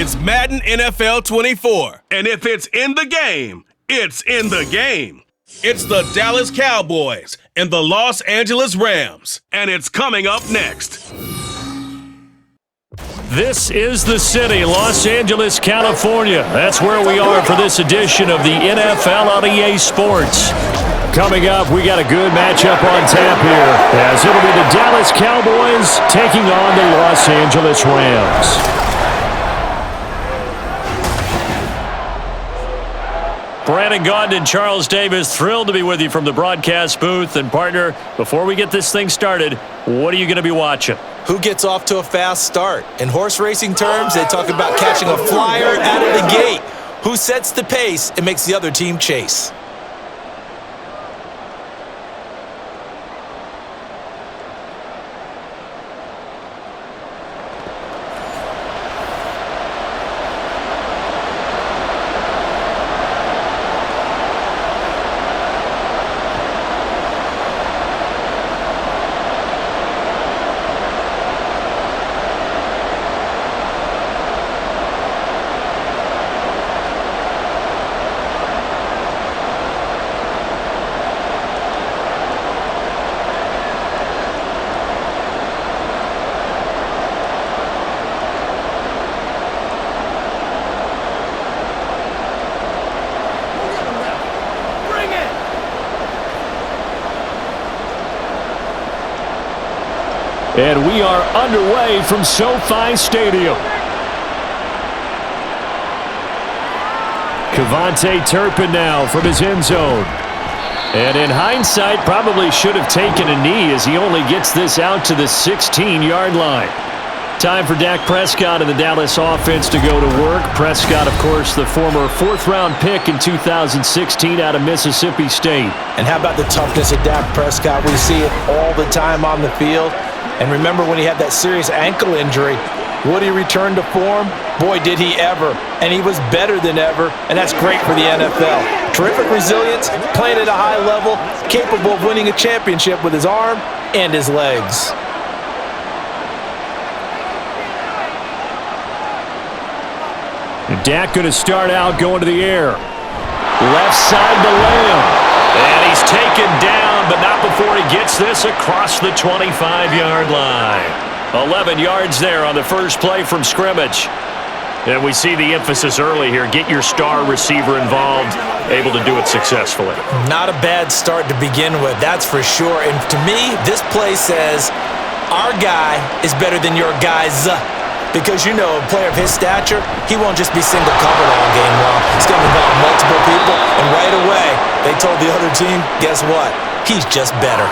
It's Madden NFL 24. And if it's in the game, it's in the game. It's the Dallas Cowboys and the Los Angeles Rams. And it's coming up next. This is the city, Los Angeles, California. That's where we are for this edition of the NFL on EA Sports. Coming up, we got a good matchup on tap here, as it'll be the Dallas Cowboys taking on the Los Angeles Rams. Brandon Gaudin and Charles Davis, thrilled to be with you from the broadcast booth. And partner, before we get this thing started, what are you going to be watching? Who gets off to a fast start? In horse racing terms, they talk about catching a flyer out of the gate. Who sets the pace and makes the other team chase? And we are underway from SoFi Stadium. Kevontae Turpin now from his end zone. And in hindsight, probably should have taken a knee as he only gets this out to the 16-yard line. Time for Dak Prescott and the Dallas offense to go to work. Prescott, of course, the former fourth-round pick in 2016 out of Mississippi State. And how about the toughness of Dak Prescott? We see it all the time on the field. And remember when he had that serious ankle injury, would he return to form? Boy, did he ever. And he was better than ever, and that's great for the NFL. Terrific resilience, playing at a high level, capable of winning a championship with his arm and his legs. And Dak going to start out going to the air. Left side to Lamb. And he's taken down, but not before he gets this across the 25-yard line. 11 yards there on the first play from scrimmage. And we see the emphasis early here. Get your star receiver involved, able to do it successfully. Not a bad start to begin with, that's for sure. And to me, this play says, our guy is better than your guy's. Because, you know, a player of his stature, he won't just be single covered all game long. He's going to involve multiple people, and right away, they told the other team, guess what? He's just better.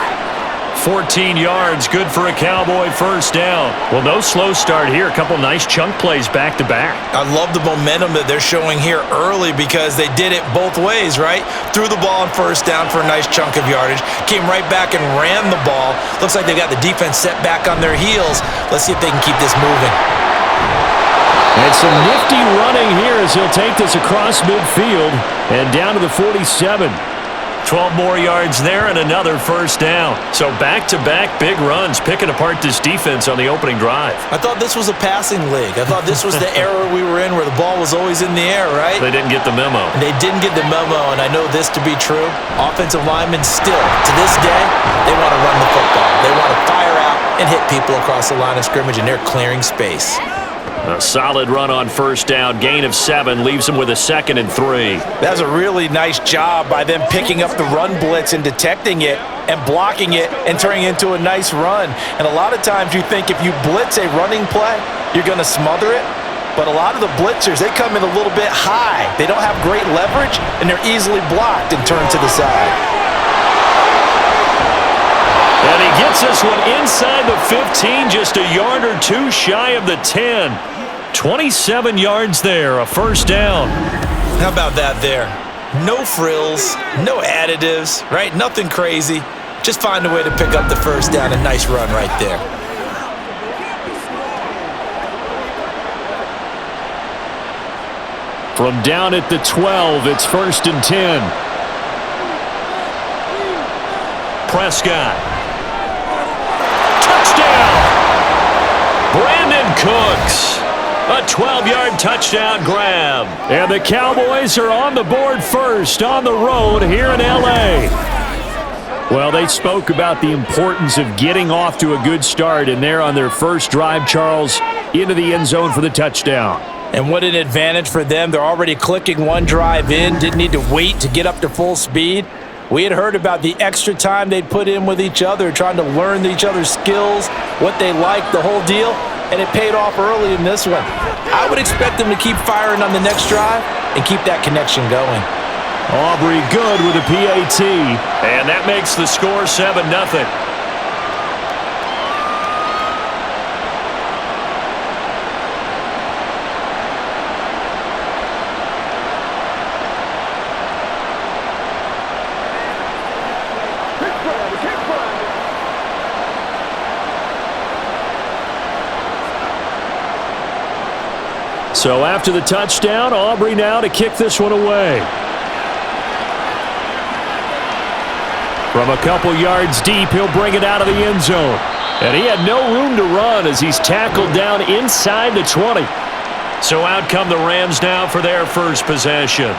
14 yards, good for a Cowboy first down. Well, no slow start here. A couple nice chunk plays back-to-back. I love the momentum that they're showing here early because they did it both ways, right? Threw the ball on first down for a nice chunk of yardage, came right back and ran the ball. Looks like they got the defense set back on their heels. Let's see if they can keep this moving. And some nifty running here as he'll take this across midfield and down to the 47. 12 more yards there and another first down. So back-to-back big runs, picking apart this defense on the opening drive. I thought this was a passing league. I thought this was the era we were in where the ball was always in the air, right? They didn't get the memo. They didn't get the memo, and I know this to be true. Offensive linemen still, to this day, they want to run the football. They want to fire out and hit people across the line of scrimmage, and they're clearing space. A solid run on first down. Gain of 7 leaves him with a 2nd and 3. That's a really nice job by them picking up the run blitz and detecting it and blocking it and turning it into a nice run. And a lot of times you think if you blitz a running play, you're going to smother it. But a lot of the blitzers, they come in a little bit high. They don't have great leverage, and they're easily blocked and turned to the side. And he gets this one inside the 15, just a yard or two shy of the 10. 27 yards there, a first down. How about that there? No frills, no additives, right? Nothing crazy. Just find a way to pick up the first down. A nice run right there. From down at the 12, it's 1st and 10. Prescott. Touchdown! Brandon Cooks. A 12-yard touchdown grab. And the Cowboys are on the board first on the road here in L.A. Well, they spoke about the importance of getting off to a good start, and they're on their first drive, Charles, into the end zone for the touchdown. And what an advantage for them. They're already clicking one drive in, didn't need to wait to get up to full speed. We had heard about the extra time they'd put in with each other, trying to learn each other's skills, what they liked, the whole deal, and it paid off early in this one. I would expect them to keep firing on the next drive and keep that connection going. Aubrey good with a PAT, and that makes the score 7-0. So after the touchdown, Aubrey now to kick this one away. From a couple yards deep, he'll bring it out of the end zone. And he had no room to run as he's tackled down inside the 20. So out come the Rams now for their first possession.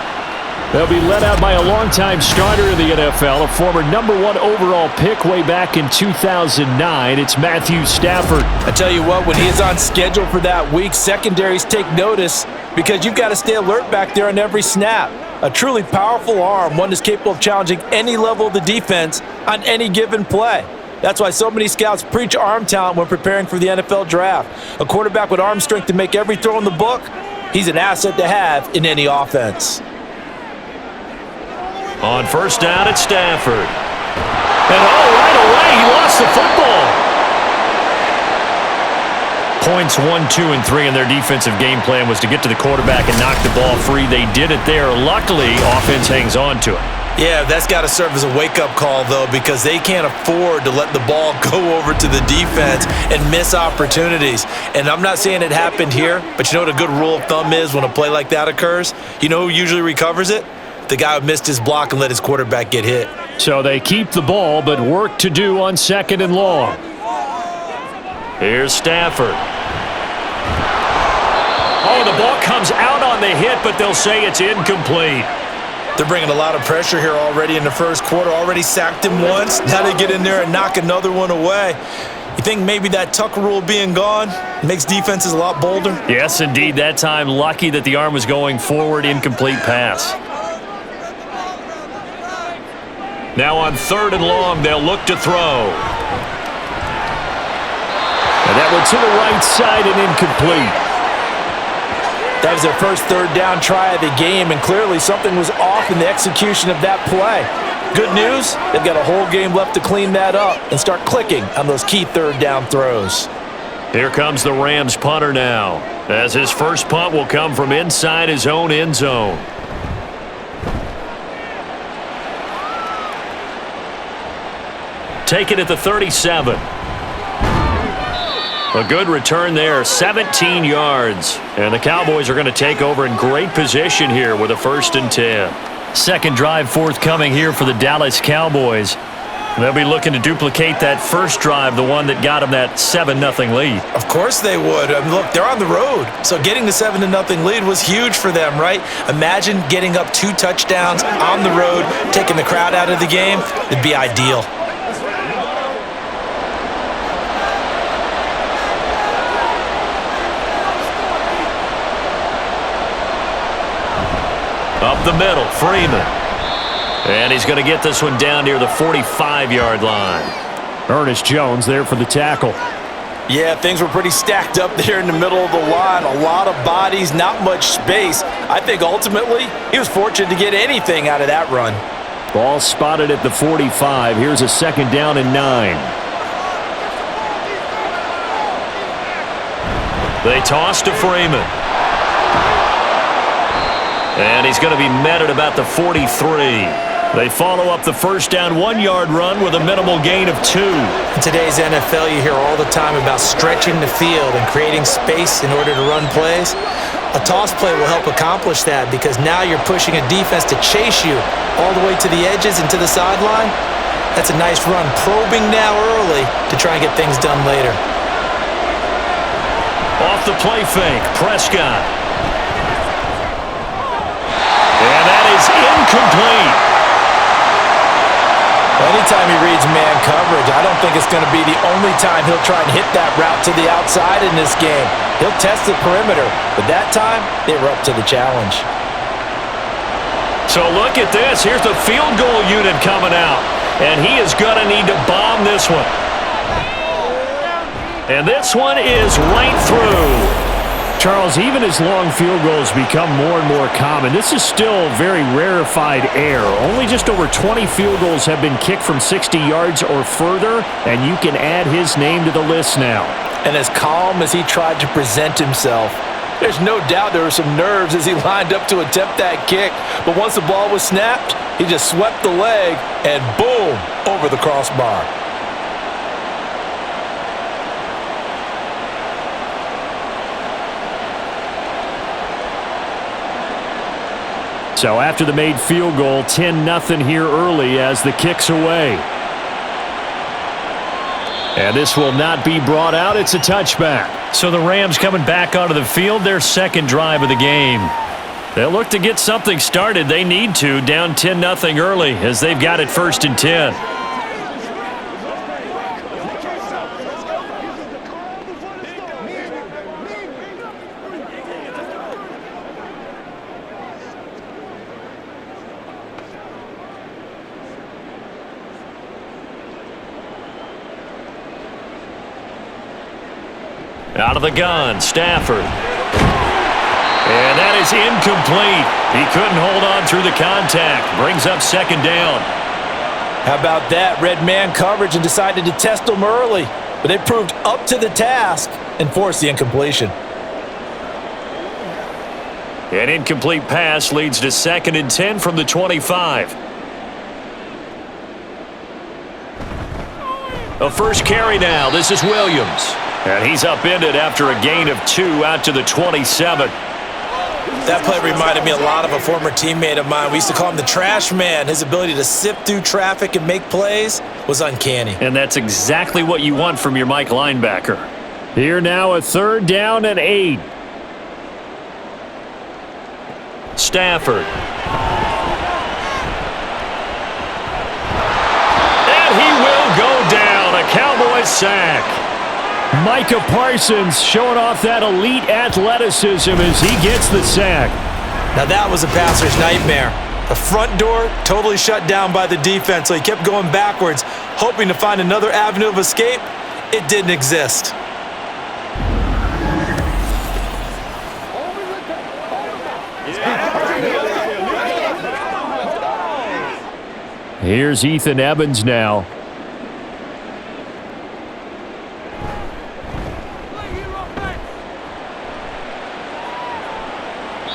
They'll be led out by a longtime starter in the NFL, a former #1 overall pick way back in 2009. It's Matthew Stafford. I tell you what, when he is on schedule for that week, secondaries take notice because you've got to stay alert back there on every snap. A truly powerful arm, one that's capable of challenging any level of the defense on any given play. That's why so many scouts preach arm talent when preparing for the NFL draft. A quarterback with arm strength to make every throw in the book, he's an asset to have in any offense. On first down, it's Stafford. And right away, he lost the football. Points 1, 2, and 3 in their defensive game plan was to get to the quarterback and knock the ball free. They did it there. Luckily, offense hangs on to it. Yeah, that's got to serve as a wake-up call, though, because they can't afford to let the ball go over to the defense and miss opportunities. And I'm not saying it happened here, but you know what a good rule of thumb is when a play like that occurs? You know who usually recovers it? The guy who missed his block and let his quarterback get hit. So they keep the ball, but work to do on 2nd and long. Here's Stafford. Oh, the ball comes out on the hit, but they'll say it's incomplete. They're bringing a lot of pressure here already in the first quarter. Already sacked him once. Now they get in there and knock another one away. You think maybe that Tucker rule being gone makes defenses a lot bolder? Yes, indeed. That time, lucky that the arm was going forward. Incomplete pass. Now on 3rd and long, they'll look to throw. And that one to the right side and incomplete. That was their first 3rd down try of the game, and clearly something was off in the execution of that play. Good news, they've got a whole game left to clean that up and start clicking on those key 3rd down throws. Here comes the Rams punter now, as his first punt will come from inside his own end zone. Take it at the 37. A good return there, 17 yards. And the Cowboys are going to take over in great position here with a 1st and 10. Second drive forthcoming here for the Dallas Cowboys. They'll be looking to duplicate that first drive, the one that got them that 7-0 lead. Of course they would. I mean, look, they're on the road. So getting the 7-0 lead was huge for them, right? Imagine getting up 2 touchdowns on the road, taking the crowd out of the game. It'd be ideal. Up the middle, Freeman. And he's going to get this one down near the 45-yard line. Ernest Jones there for the tackle. Yeah, things were pretty stacked up there in the middle of the line. A lot of bodies, not much space. I think ultimately he was fortunate to get anything out of that run. Ball spotted at the 45. Here's a 2nd down and 9. They toss to Freeman. And he's going to be met at about the 43. They follow up the first down 1-yard run with a minimal gain of 2. In today's NFL, you hear all the time about stretching the field and creating space in order to run plays. A toss play will help accomplish that because now you're pushing a defense to chase you all the way to the edges and to the sideline. That's a nice run, probing now early to try and get things done later. Off the play fake. Prescott. And that is incomplete. Anytime he reads man coverage, I don't think it's going to be the only time he'll try and hit that route to the outside in this game. He'll test the perimeter, but that time, they were up to the challenge. So look at this. Here's the field goal unit coming out, and he is going to need to bomb this one. And this one is right through. Charles, even as long field goals become more and more common, this is still very rarefied air. Only just over 20 field goals have been kicked from 60 yards or further, and you can add his name to the list now. And as calm as he tried to present himself, there's no doubt there were some nerves as he lined up to attempt that kick. But once the ball was snapped, he just swept the leg and boom, over the crossbar. So after the made field goal, 10-0 here early as the kick's away. And this will not be brought out. It's a touchback. So the Rams coming back onto the field, their second drive of the game. They'll look to get something started. They need to, down 10-0 early as they've got it 1st and 10. Out of the gun, Stafford. And that is incomplete. He couldn't hold on through the contact. Brings up 2nd down. How about that? Red man coverage and decided to test them early. But they proved up to the task and forced the incompletion. An incomplete pass leads to 2nd and 10 from the 25. A first carry now. This is Williams. And he's upended after a gain of 2 out to the 27. That play reminded me a lot of a former teammate of mine. We used to call him the trash man. His ability to sift through traffic and make plays was uncanny. And that's exactly what you want from your Mike linebacker. Here now a 3rd down and 8. Stafford. And he will go down. A Cowboys sack. Micah Parsons showing off that elite athleticism as he gets the sack. Now that was a passer's nightmare. The front door totally shut down by the defense, so he kept going backwards, hoping to find another avenue of escape. It didn't exist. Here's Ethan Evans now.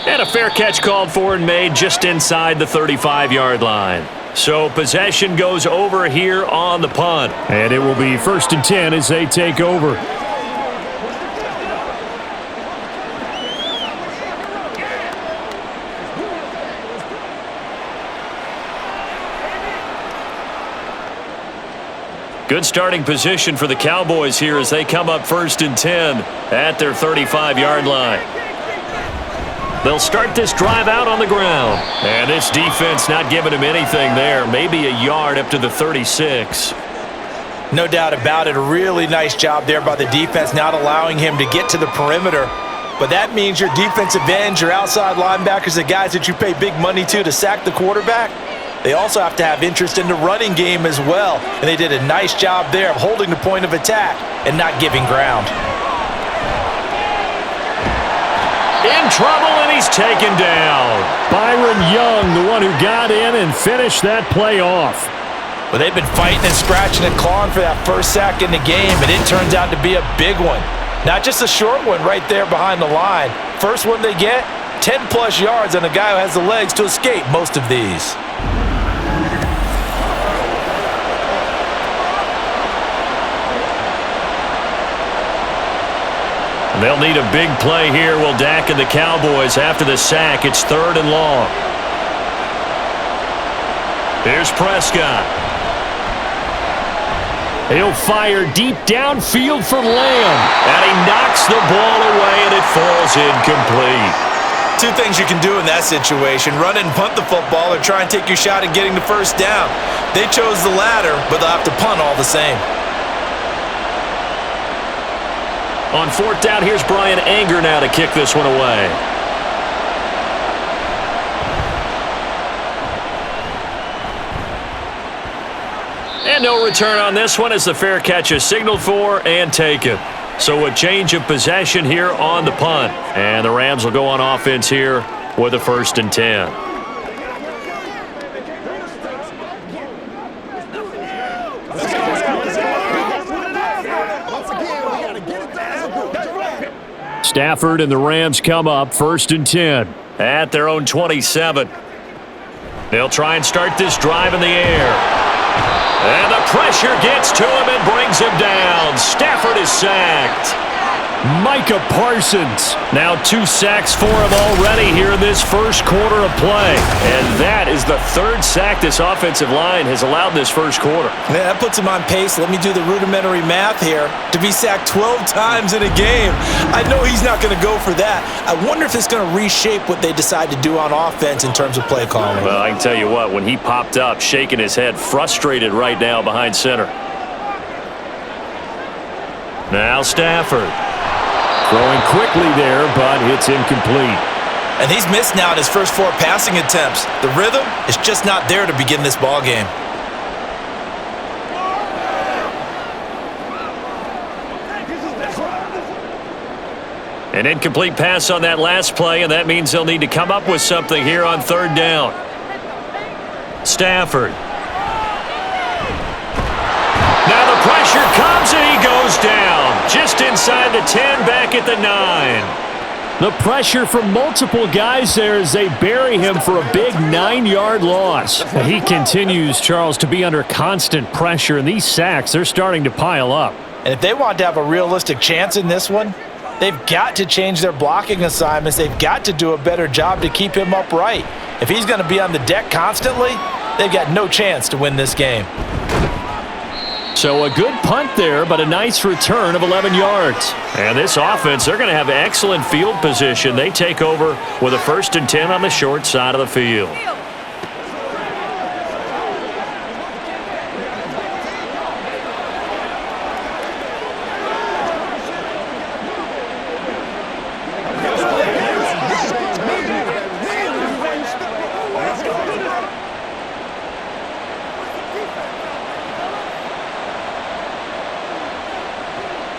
And a fair catch called for and made just inside the 35-yard line. So possession goes over here on the punt. And it will be 1st and 10 as they take over. Good starting position for the Cowboys here as they come up 1st and 10 at their 35-yard line. They'll start this drive out on the ground. And this defense not giving him anything there. Maybe a yard up to the 36. No doubt about it. A really nice job there by the defense, not allowing him to get to the perimeter. But that means your defensive ends, your outside linebackers, the guys that you pay big money to sack the quarterback, they also have to have interest in the running game as well. And they did a nice job there of holding the point of attack and not giving ground. In trouble, and he's taken down. Byron Young, the one who got in and finished that play off. Well, they've been fighting and scratching and clawing for that first sack in the game, and it turns out to be a big one. Not just a short one right there behind the line. First one they get, 10-plus yards on a guy who has the legs to escape most of these. They'll need a big play here. Will Dak and the Cowboys after the sack. It's 3rd and long. Here's Prescott. He'll fire deep downfield for Lamb. And he knocks the ball away, and it falls incomplete. Two things you can do in that situation: run and punt the football, or try and take your shot at getting the first down. They chose the latter, but they'll have to punt all the same. On fourth down, here's Brian Anger now to kick this one away. And no return on this one as the fair catch is signaled for and taken. So a change of possession here on the punt. And the Rams will go on offense here with a 1st and 10. Stafford and the Rams come up 1st and 10. At their own 27. They'll try and start this drive in the air. And the pressure gets to him and brings him down. Stafford is sacked. Micah Parsons. Now 2 sacks for him already here in this first quarter of play. And that is the 3rd sack this offensive line has allowed this first quarter. Man, that puts him on pace. Let me do the rudimentary math here. To be sacked 12 times in a game. I know he's not going to go for that. I wonder if it's going to reshape what they decide to do on offense in terms of play calling. Well, I can tell you what, when he popped up, shaking his head, frustrated right now behind center. Now Stafford. Throwing quickly there, but it's incomplete. And he's missed now in his first 4 passing attempts. The rhythm is just not there to begin this ball game. An incomplete pass on that last play, and that means they'll need to come up with something here on 3rd down. Stafford. Now the pressure comes, and he goes down. Just inside the 10, back at the 9. The pressure from multiple guys there as they bury him for a big 9-yard loss. He continues, Charles, to be under constant pressure, and these sacks, they're starting to pile up. And if they want to have a realistic chance in this one, they've got to change their blocking assignments. They've got to do a better job to keep him upright. If he's going to be on the deck constantly, they've got no chance to win this game. So a good punt there, but a nice return of 11 yards. And this offense, they're going to have excellent field position. They take over with a 1st and 10 on the short side of the field.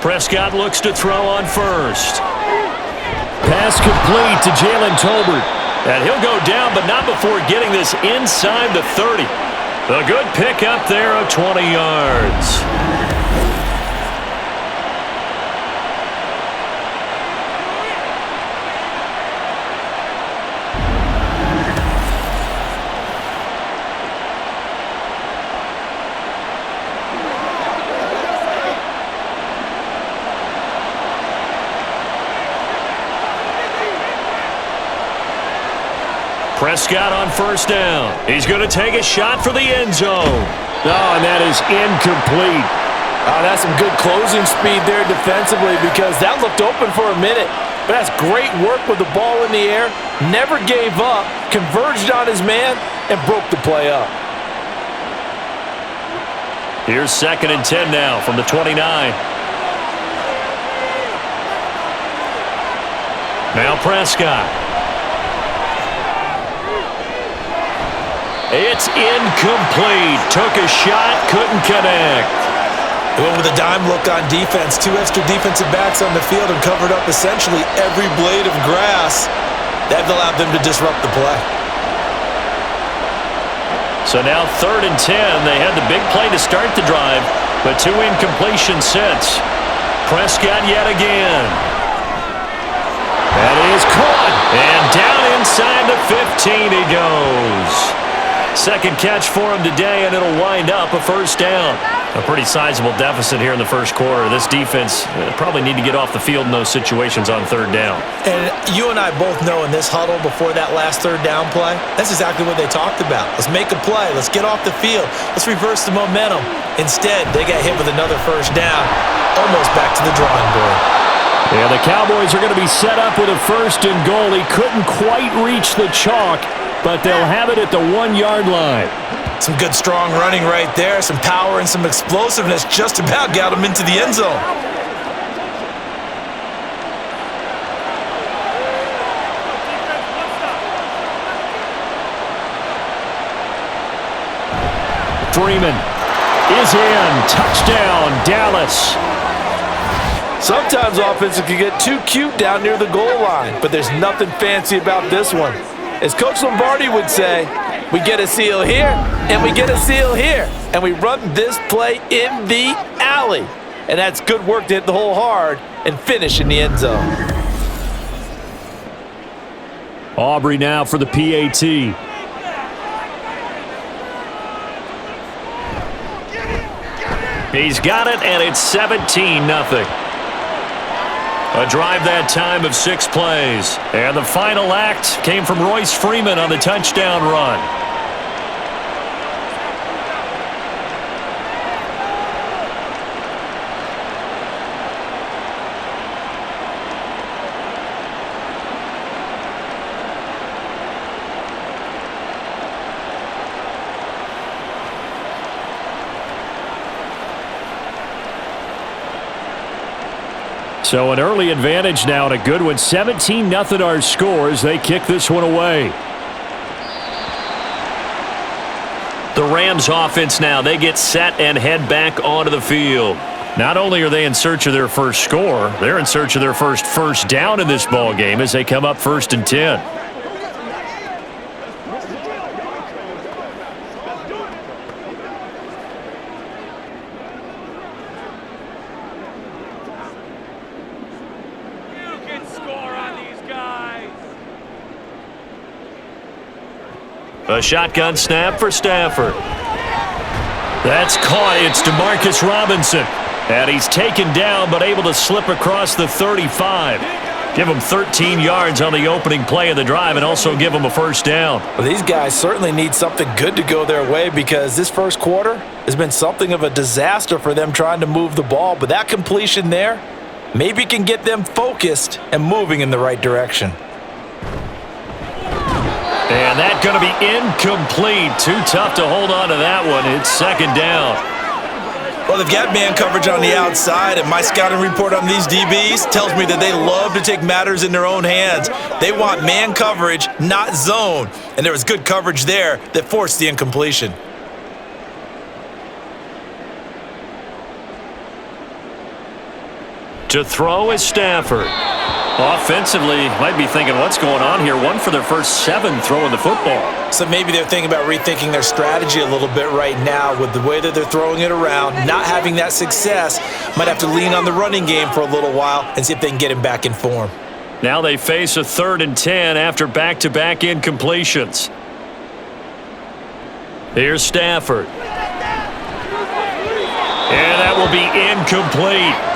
Prescott looks to throw on first. Pass complete to Jalen Tolbert. And he'll go down, but not before getting this inside the 30. A good pickup there of 20 yards. Prescott on 1st down. He's going to take a shot for the end zone. Oh, and that is incomplete. Oh, that's some good closing speed there defensively, because that looked open for a minute. But that's great work with the ball in the air. Never gave up, converged on his man, and broke the play up. Here's 2nd and 10 now from the 29. Now Prescott. It's incomplete. Took a shot, couldn't connect. They went with a dime look on defense. 2 extra defensive backs on the field and covered up essentially every blade of grass. That allowed them to disrupt the play. So now 3rd and 10. They had the big play to start the drive, but 2 incompletions since. Prescott yet again. That is caught. And down inside the 15 he goes. 2nd catch for him today, and it'll wind up a 1st down. A pretty sizable deficit here in the first quarter. This defense probably need to get off the field in those situations on third down. And you and I both know in this huddle before that last third down play, that's exactly what they talked about. Let's make a play. Let's get off the field. Let's reverse the momentum. Instead, they got hit with another first down, almost back to the drawing board. Yeah, the Cowboys are going to be set up with a first and goal. He couldn't quite reach the chalk, but they'll have it at the 1-yard line. Some good strong running right there, some power and some explosiveness just about got him into the end zone. Freeman is in. Touchdown, Dallas. Sometimes offenses can get too cute down near the goal line, but there's nothing fancy about this one. As Coach Lombardi would say, we get a seal here, and we get a seal here, and we run this play in the alley. And that's good work to hit the hole hard and finish in the end zone. Aubrey now for the PAT. He's got it, and it's 17-0. A drive that time of 6 plays. And the final act came from Royce Freeman on the touchdown run. So an early advantage now and a good one. 17-0 our scores. They kick this one away. The Rams offense now, they get set and head back onto the field. Not only are they in search of their first score, they're in search of their first down in this ball game as they come up 1st and 10. A shotgun snap for Stafford. That's caught. It's Demarcus Robinson. And he's taken down but able to slip across the 35. Give him 13 yards on the opening play of the drive and also give him a first down. Well, these guys certainly need something good to go their way because this first quarter has been something of a disaster for them trying to move the ball. But that completion there maybe can get them focused and moving in the right direction. And that's going to be incomplete. Too tough to hold on to that one. It's 2nd down. Well, they've got man coverage on the outside, and my scouting report on these DBs tells me that they love to take matters in their own hands. They want man coverage, not zone. And there was good coverage there that forced the incompletion. To throw is Stafford. Offensively, might be thinking, what's going on here? 1 for their first 7 throwing the football. So maybe they're thinking about rethinking their strategy a little bit right now with the way that they're throwing it around, not having that success. Might have to lean on the running game for a little while and see if they can get him back in form. Now they face a 3rd and 10 after back-to-back incompletions. Here's Stafford. And that will be incomplete.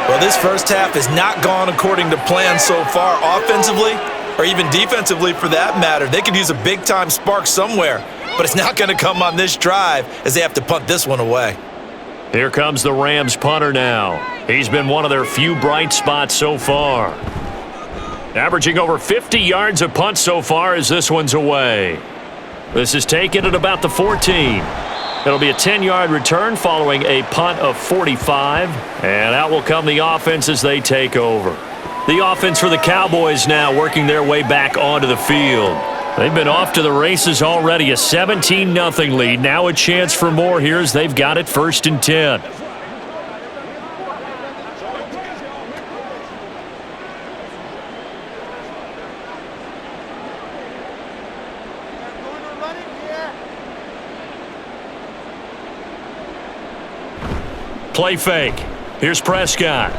Well, this first half has not gone according to plan so far offensively or even defensively for that matter. They could use a big-time spark somewhere, but it's not going to come on this drive as they have to punt this one away. Here comes the Rams punter now. He's been one of their few bright spots so far. Averaging over 50 yards a punt so far as this one's away. This is taken at about the 14. It'll be a 10-yard return following a punt of 45. And out will come the offense as they take over. The offense for the Cowboys now working their way back onto the field. They've been off to the races already. A 17-0 lead. Now a chance for more here as they've got it 1st and 10. Play fake. Here's Prescott.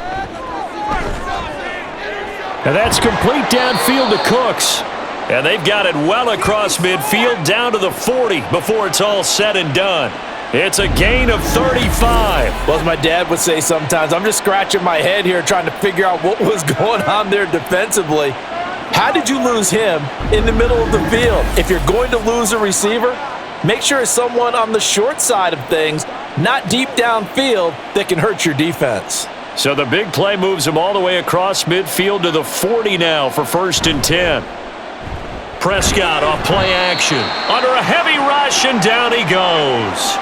And that's complete downfield to Cooks. And they've got it well across midfield down to the 40 before it's all said and done. It's a gain of 35. Well, as my dad would say sometimes, I'm just scratching my head here trying to figure out what was going on there defensively. How did you lose him in the middle of the field? If you're going to lose a receiver, make sure it's someone on the short side of things, not deep downfield, that can hurt your defense. So the big play moves him all the way across midfield to the 40 now for 1st and 10. Prescott off play action. Under a heavy rush, and down he goes.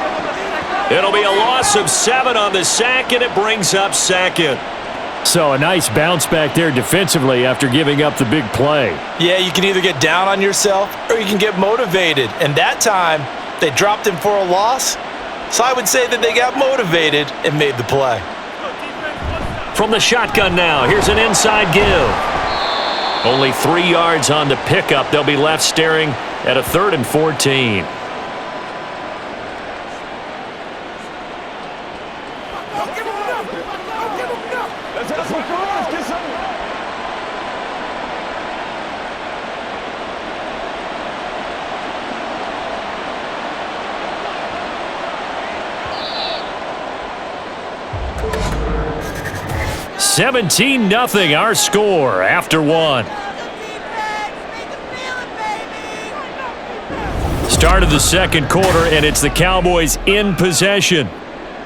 It'll be a loss of 7 on the sack, and it brings up 2nd. So a nice bounce back there defensively after giving up the big play. Yeah, you can either get down on yourself or you can get motivated. And that time, they dropped him for a loss. So I would say that they got motivated and made the play. From the shotgun now, here's an inside give. Only 3 yards on the pickup. They'll be left staring at a 3rd and 14. $17-0 our score after 1. Start of the 2nd quarter, and it's the Cowboys in possession.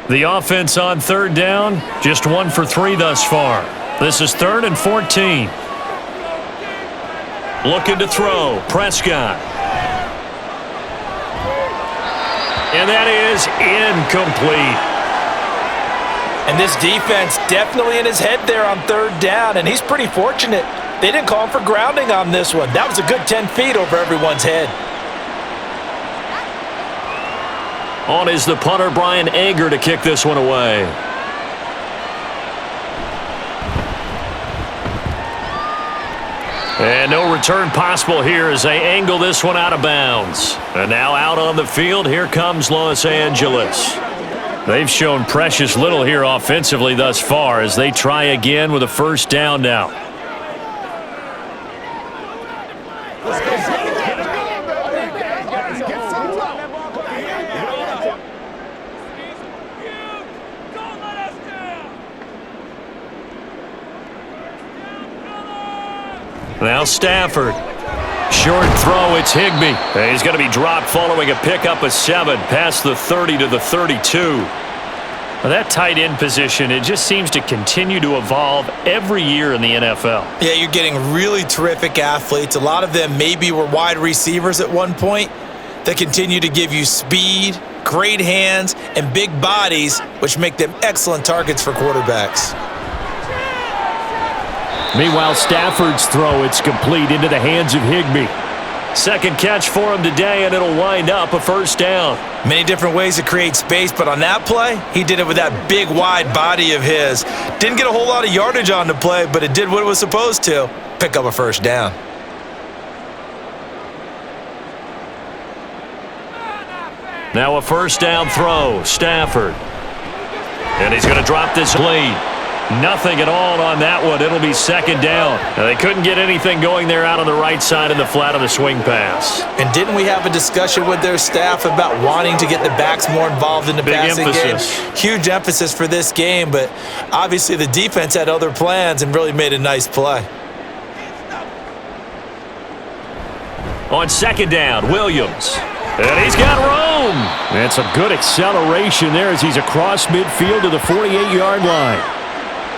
The offense on 3rd down, just 1 for 3 thus far. This is 3rd and 14. Looking to throw, Prescott. And that is incomplete. And this defense definitely in his head there on 3rd down, and he's pretty fortunate. They didn't call him for grounding on this one. That was a good 10 feet over everyone's head. On is the punter, Brian Anger, to kick this one away. And no return possible here as they angle this one out of bounds. And now out on the field, here comes Los Angeles. They've shown precious little here offensively thus far as they try again with a 1st down now. Now Stafford. Short throw, it's Higbee. He's going to be dropped following a pickup of 7 past the 30 to the 32. Well, that tight end position, it just seems to continue to evolve every year in the NFL. Yeah, you're getting really terrific athletes. A lot of them maybe were wide receivers at one point that continue to give you speed, great hands, and big bodies, which make them excellent targets for quarterbacks. Meanwhile, Stafford's throw, it's complete into the hands of Higbee. 2nd catch for him today, and it'll wind up a 1st down. Many different ways to create space, but on that play, he did it with that big, wide body of his. Didn't get a whole lot of yardage on the play, but it did what it was supposed to. Pick up a 1st down. Now a 1st down throw, Stafford. And he's going to drop this lead. Nothing at all on that one. It'll be 2nd down. Now, they couldn't get anything going there out on the right side of the flat of the swing pass. And didn't we have a discussion with their staff about wanting to get the backs more involved in the passing game? Huge emphasis for this game, but obviously the defense had other plans and really made a nice play. On 2nd down, Williams. And he's got room. And some good acceleration there as he's across midfield to the 48-yard line.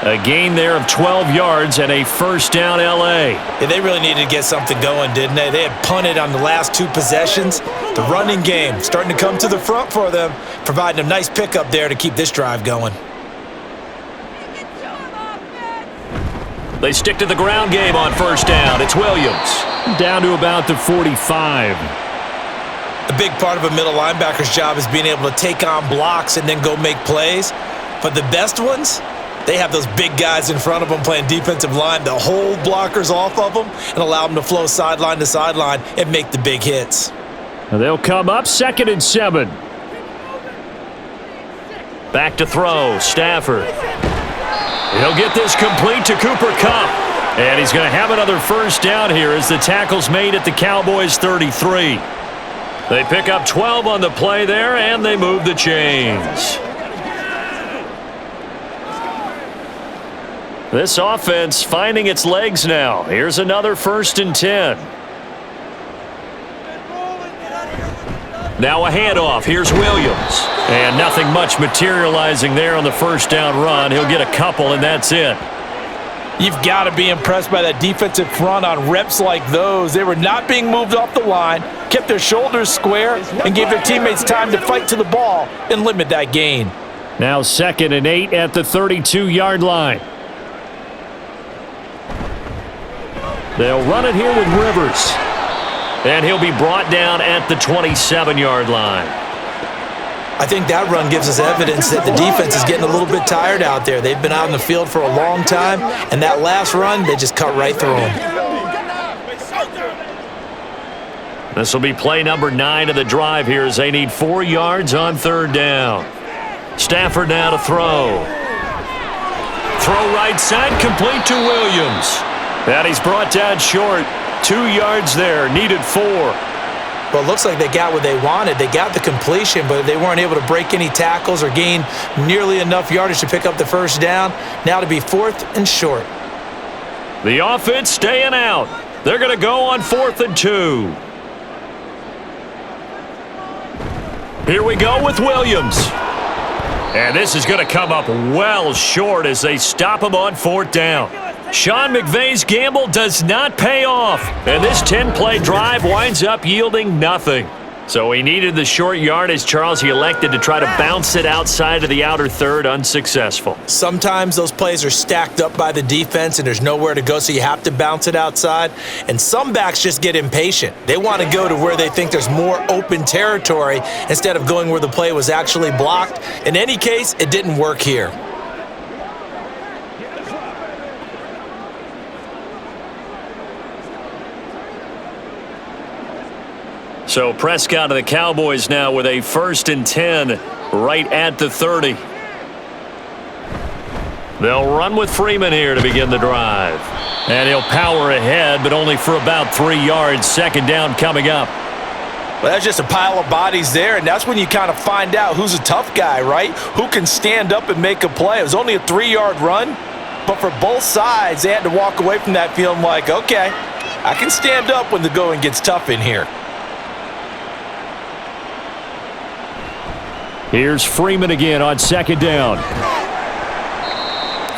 A gain there of 12 yards and a 1st down L.A. Yeah, they really needed to get something going, didn't they? They had punted on the last 2 possessions. The running game starting to come to the front for them, providing a nice pickup there to keep this drive going. They stick to the ground game on 1st down. It's Williams. Down to about the 45. A big part of a middle linebacker's job is being able to take on blocks and then go make plays. But the best ones, they have those big guys in front of them playing defensive line to hold blockers off of them and allow them to flow sideline to sideline and make the big hits. They'll come up 2nd and 7. Back to throw, Stafford. He'll get this complete to Cooper Kupp. And he's going to have another 1st down here as the tackle's made at the Cowboys 33. They pick up 12 on the play there, and they move the chains. This offense finding its legs now. Here's another 1st and 10. Now a handoff. Here's Williams. And nothing much materializing there on the 1st down run. He'll get a couple, and that's it. You've got to be impressed by that defensive front on reps like those. They were not being moved off the line, kept their shoulders square, and gave their teammates time to fight to the ball and limit that gain. Now 2nd and 8 at the 32-yard line. They'll run it here with Rivers. And he'll be brought down at the 27-yard line. I think that run gives us evidence that the defense is getting a little bit tired out there. They've been out in the field for a long time, and that last run, they just cut right through them. This will be play number 9 of the drive here as they need 4 yards on 3rd down. Stafford now to throw. Throw right side, complete to Williams. And he's brought down short. 2 yards there, needed 4. Well, it looks like they got what they wanted. They got the completion, but they weren't able to break any tackles or gain nearly enough yardage to pick up the 1st down. Now to be 4th and short. The offense staying out. They're going to go on 4th and 2. Here we go with Williams. And this is going to come up well short as they stop him on 4th down. Sean McVay's gamble does not pay off, and this 10-play drive winds up yielding nothing. So he needed the short yardage, Charles. He elected to try to bounce it outside of the outer third, unsuccessful. Sometimes those plays are stacked up by the defense and there's nowhere to go, so you have to bounce it outside. And some backs just get impatient. They want to go to where they think there's more open territory instead of going where the play was actually blocked. In any case, it didn't work here. So Prescott of the Cowboys now with a 1st and 10 right at the 30. They'll run with Freeman here to begin the drive. And he'll power ahead, but only for about 3 yards. 2nd down coming up. Well, that's just a pile of bodies there, and that's when you kind of find out who's a tough guy, right? Who can stand up and make a play. It was only a 3-yard run, but for both sides, they had to walk away from that feeling like, okay, I can stand up when the going gets tough in here. Here's Freeman again on 2nd down.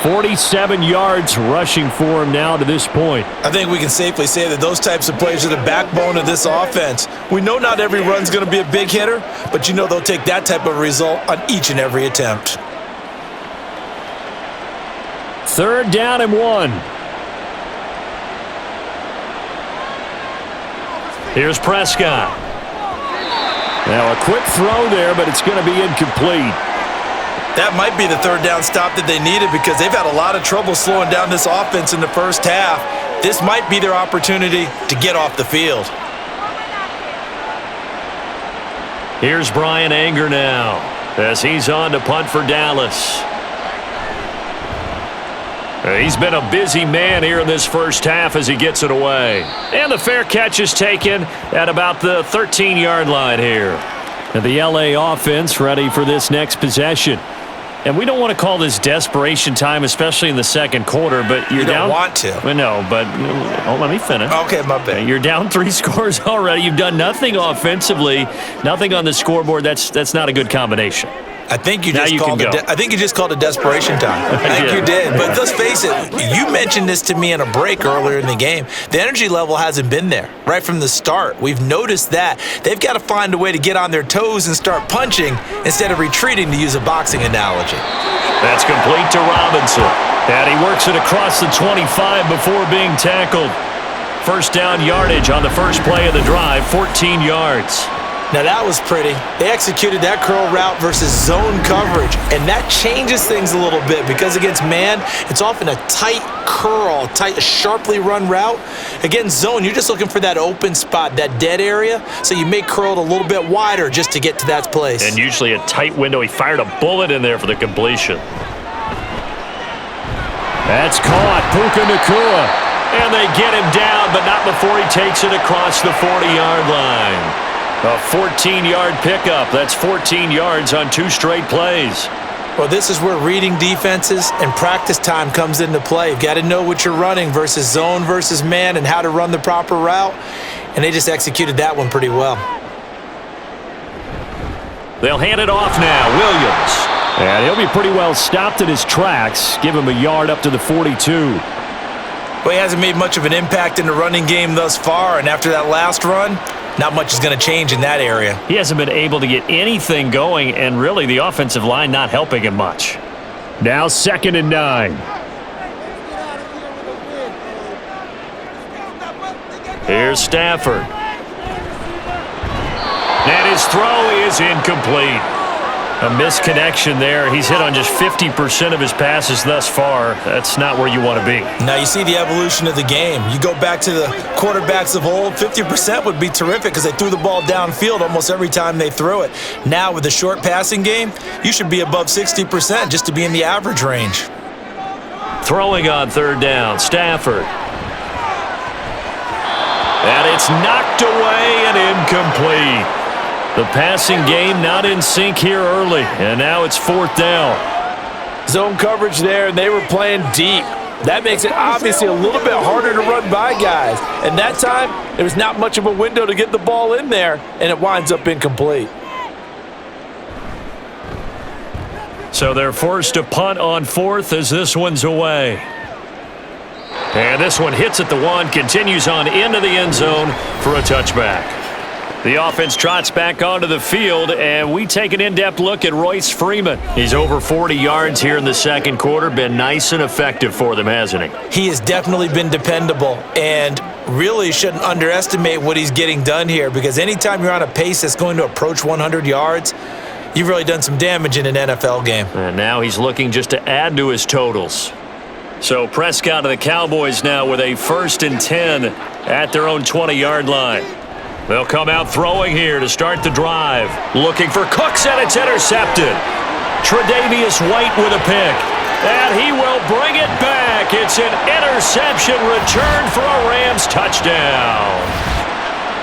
47 yards rushing for him now to this point. I think we can safely say that those types of plays are the backbone of this offense. We know not every run's going to be a big hitter, but you know they'll take that type of result on each and every attempt. 3rd down and 1. Here's Prescott. Now a quick throw there, but it's going to be incomplete. That might be the 3rd down stop that they needed because they've had a lot of trouble slowing down this offense in the first half. This might be their opportunity to get off the field. Here's Brian Anger now as he's on to punt for Dallas. He's been a busy man here in this first half as he gets it away. And the fair catch is taken at about the 13-yard line here. And the LA offense ready for this next possession. And we don't want to call this desperation time, especially in the 2nd quarter, but you're down. You don't want to. Well, no, but let me finish. Okay, my bad. You're down 3 scores already. You've done nothing offensively, nothing on the scoreboard. That's not a good combination. I think you just called it desperation time. I think you did. But let's face it, you mentioned this to me in a break earlier in the game. The energy level hasn't been there right from the start. We've noticed that. They've got to find a way to get on their toes and start punching instead of retreating, to use a boxing analogy. That's complete to Robinson. And he works it across the 25 before being tackled. 1st down yardage on the first play of the drive, 14 yards. Now that was pretty. They executed that curl route versus zone coverage, and that changes things a little bit because against man, it's often a tight curl, sharply run route. Against zone, you're just looking for that open spot, that dead area, so you may curl it a little bit wider just to get to that place. And usually a tight window. He fired a bullet in there for the completion. That's caught. Puka Nacua. And they get him down, but not before he takes it across the 40-yard line. A 14-yard pickup. That's 14 yards on 2 straight plays. Well, this is where reading defenses and practice time comes into play. You've got to know what you're running versus zone versus man and how to run the proper route. And they just executed that one pretty well. They'll hand it off now. Williams. And he'll be pretty well stopped in his tracks. Give him a yard up to the 42. Well, he hasn't made much of an impact in the running game thus far. And after that last run, not much is going to change in that area. He hasn't been able to get anything going, and really the offensive line not helping him much. Now 2nd and 9. Here's Stafford. And his throw is incomplete. A misconnection there. He's hit on just 50% of his passes thus far. That's not where you want to be. Now you see the evolution of the game. You go back to the quarterbacks of old, 50% would be terrific because they threw the ball downfield almost every time they threw it. Now with the short passing game, you should be above 60% just to be in the average range. Throwing on 3rd down, Stafford. And it's knocked away and incomplete. The passing game not in sync here early, and now it's 4th down. Zone coverage there, and they were playing deep. That makes it obviously a little bit harder to run by guys. And that time, there was not much of a window to get the ball in there, and it winds up incomplete. So they're forced to punt on 4th as this one's away. And this one hits at the 1, continues on into the end zone for a touchback. The offense trots back onto the field, and we take an in-depth look at Royce Freeman. He's over 40 yards here in the 2nd quarter. Been nice and effective for them, hasn't he? He has definitely been dependable, and really shouldn't underestimate what he's getting done here, because anytime you're on a pace that's going to approach 100 yards, you've really done some damage in an NFL game. And now he's looking just to add to his totals. So Prescott of the Cowboys now with a 1st and 10 at their own 20-yard line. They'll come out throwing here to start the drive. Looking for Cooks, and it's intercepted. Tre'Davious White with a pick. And he will bring it back. It's an interception return for a Rams touchdown.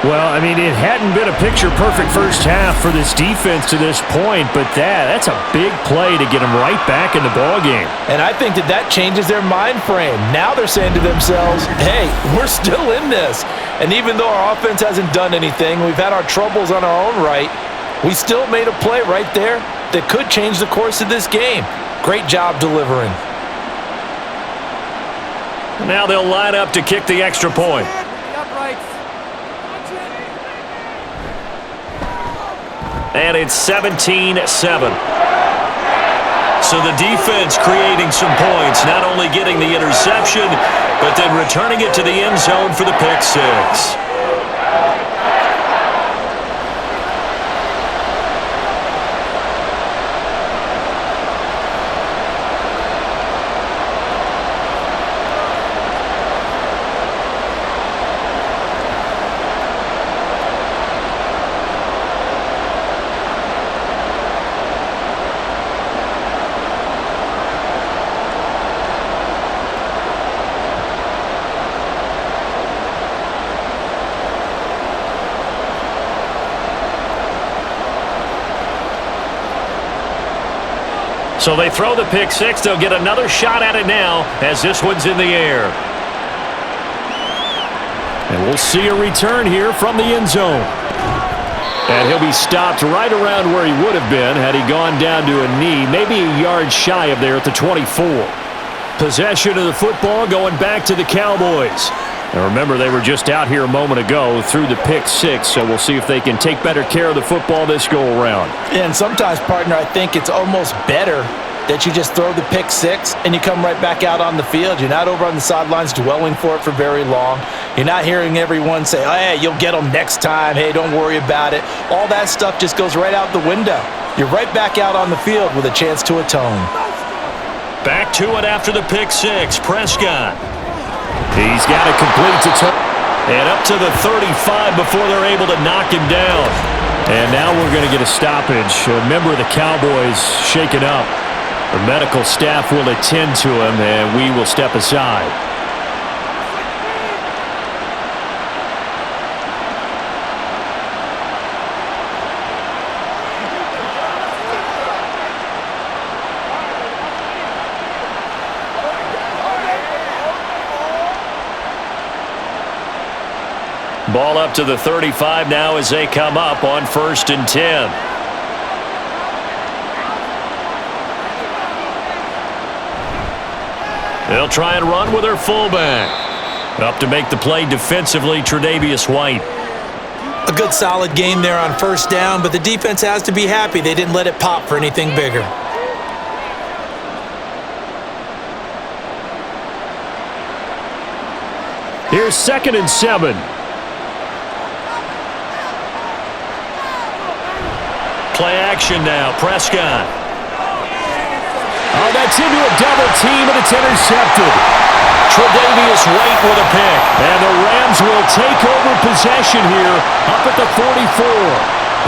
Well, I mean, it hadn't been a picture-perfect first half for this defense to this point, but that's a big play to get them right back in the ballgame. And I think that changes their mind frame. Now they're saying to themselves, hey, we're still in this. And even though our offense hasn't done anything, we've had our troubles on our own right, we still made a play right there that could change the course of this game. Great job delivering. Now they'll line up to kick the extra point. And it's 17-7. So the defense creating some points, not only getting the interception, but then returning it to the end zone for the pick 6. So they throw the pick 6. They'll get another shot at it now as this one's in the air. And we'll see a return here from the end zone. And he'll be stopped right around where he would have been had he gone down to a knee, maybe a yard shy of there at the 24. Possession of the football going back to the Cowboys. And remember, they were just out here a moment ago through the pick 6, so we'll see if they can take better care of the football this go-around. And sometimes, partner, I think it's almost better that you just throw the pick 6 and you come right back out on the field. You're not over on the sidelines dwelling for it for very long. You're not hearing everyone say, oh, hey, you'll get them next time. Hey, don't worry about it. All that stuff just goes right out the window. You're right back out on the field with a chance to atone. Back to it after the pick 6. Prescott. He's got it complete to and up to the 35 before they're able to knock him down. And now we're going to get a stoppage. A member of the Cowboys shaken up. The medical staff will attend to him, and we will step aside. Ball up to the 35 now as they come up on 1st and 10. They'll try and run with their fullback. Up to make the play defensively, Tre'Davious White. A good solid game there on 1st down, but the defense has to be happy they didn't let it pop for anything bigger. Here's 2nd and 7. Play action now, Prescott. Oh, that's into a double team, and it's intercepted. Tre'Davious White with a pick. And the Rams will take over possession here up at the 44.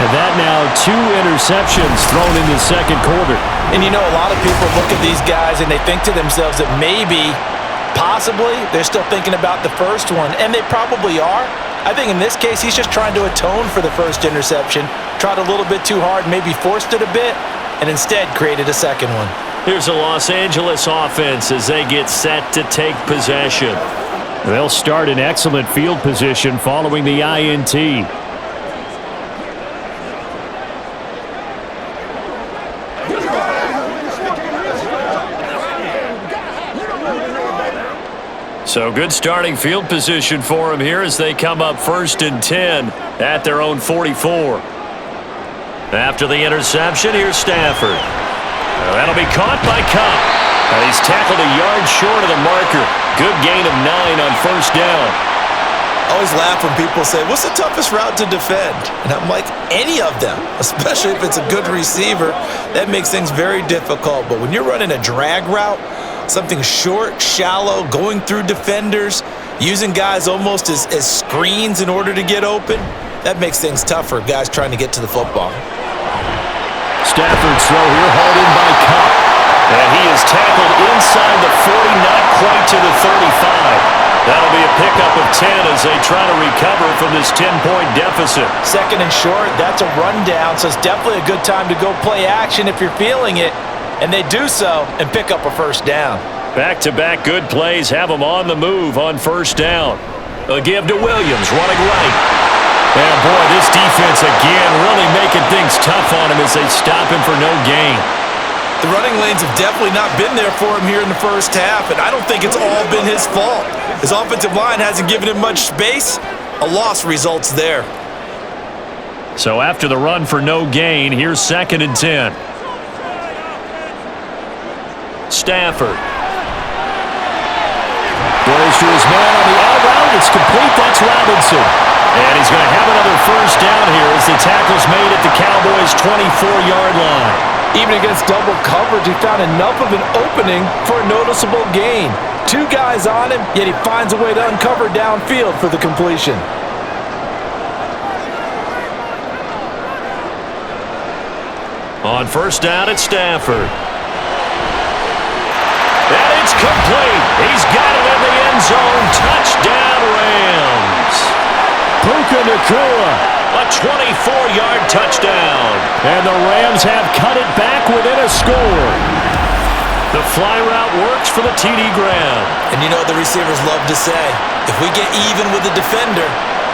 And that now 2 interceptions thrown in the 2nd quarter. And you know, a lot of people look at these guys and they think to themselves that maybe, possibly, they're still thinking about the first one. And they probably are. I think in this case, he's just trying to atone for the first interception. Tried a little bit too hard, maybe forced it a bit, and instead created a second one. Here's the Los Angeles offense as they get set to take possession. They'll start in excellent field position following the INT. So good starting field position for them here as they come up 1st and 10 at their own 44. After the interception, here's Stafford. That'll be caught by Cup. He's tackled a yard short of the marker. Good gain of 9 on 1st down. I always laugh when people say, what's the toughest route to defend? And I'm like, any of them, especially if it's a good receiver. That makes things very difficult. But when you're running a drag route, something short, shallow, going through defenders, using guys almost as screens in order to get open, that makes things tougher, guys trying to get to the football. Stafford's throw here hauled in by Cup. And he is tackled inside the 40, not quite to the 35. That'll be a pickup of 10 as they try to recover from this 10-point deficit. 2nd and short, that's a rundown, so it's definitely a good time to go play action if you're feeling it. And they do so and pick up a 1st down. Back-to-back good plays have them on the move on 1st down. A give to Williams, running right. And boy, this defense again really making things tough on him as they stop him for no gain. The running lanes have definitely not been there for him here in the 1st half, and I don't think it's all been his fault. His offensive line hasn't given him much space. A loss results there. So after the run for no gain, here's 2nd and 10. Stafford. Throws to his man on the out route. It's complete. That's Robinson. And he's going to have another 1st down here as the tackle's made at the Cowboys' 24-yard line. Even against double coverage, he found enough of an opening for a noticeable gain. 2 guys on him, yet he finds a way to uncover downfield for the completion. On 1st down, it's Stafford. And it's complete. He's got it in the end zone. Touchdown, Rams. Puka Nacua. A 24-yard touchdown. And the Rams have cut it back within a score. The fly route works for the TD Graham. And you know what the receivers love to say? If we get even with the defender,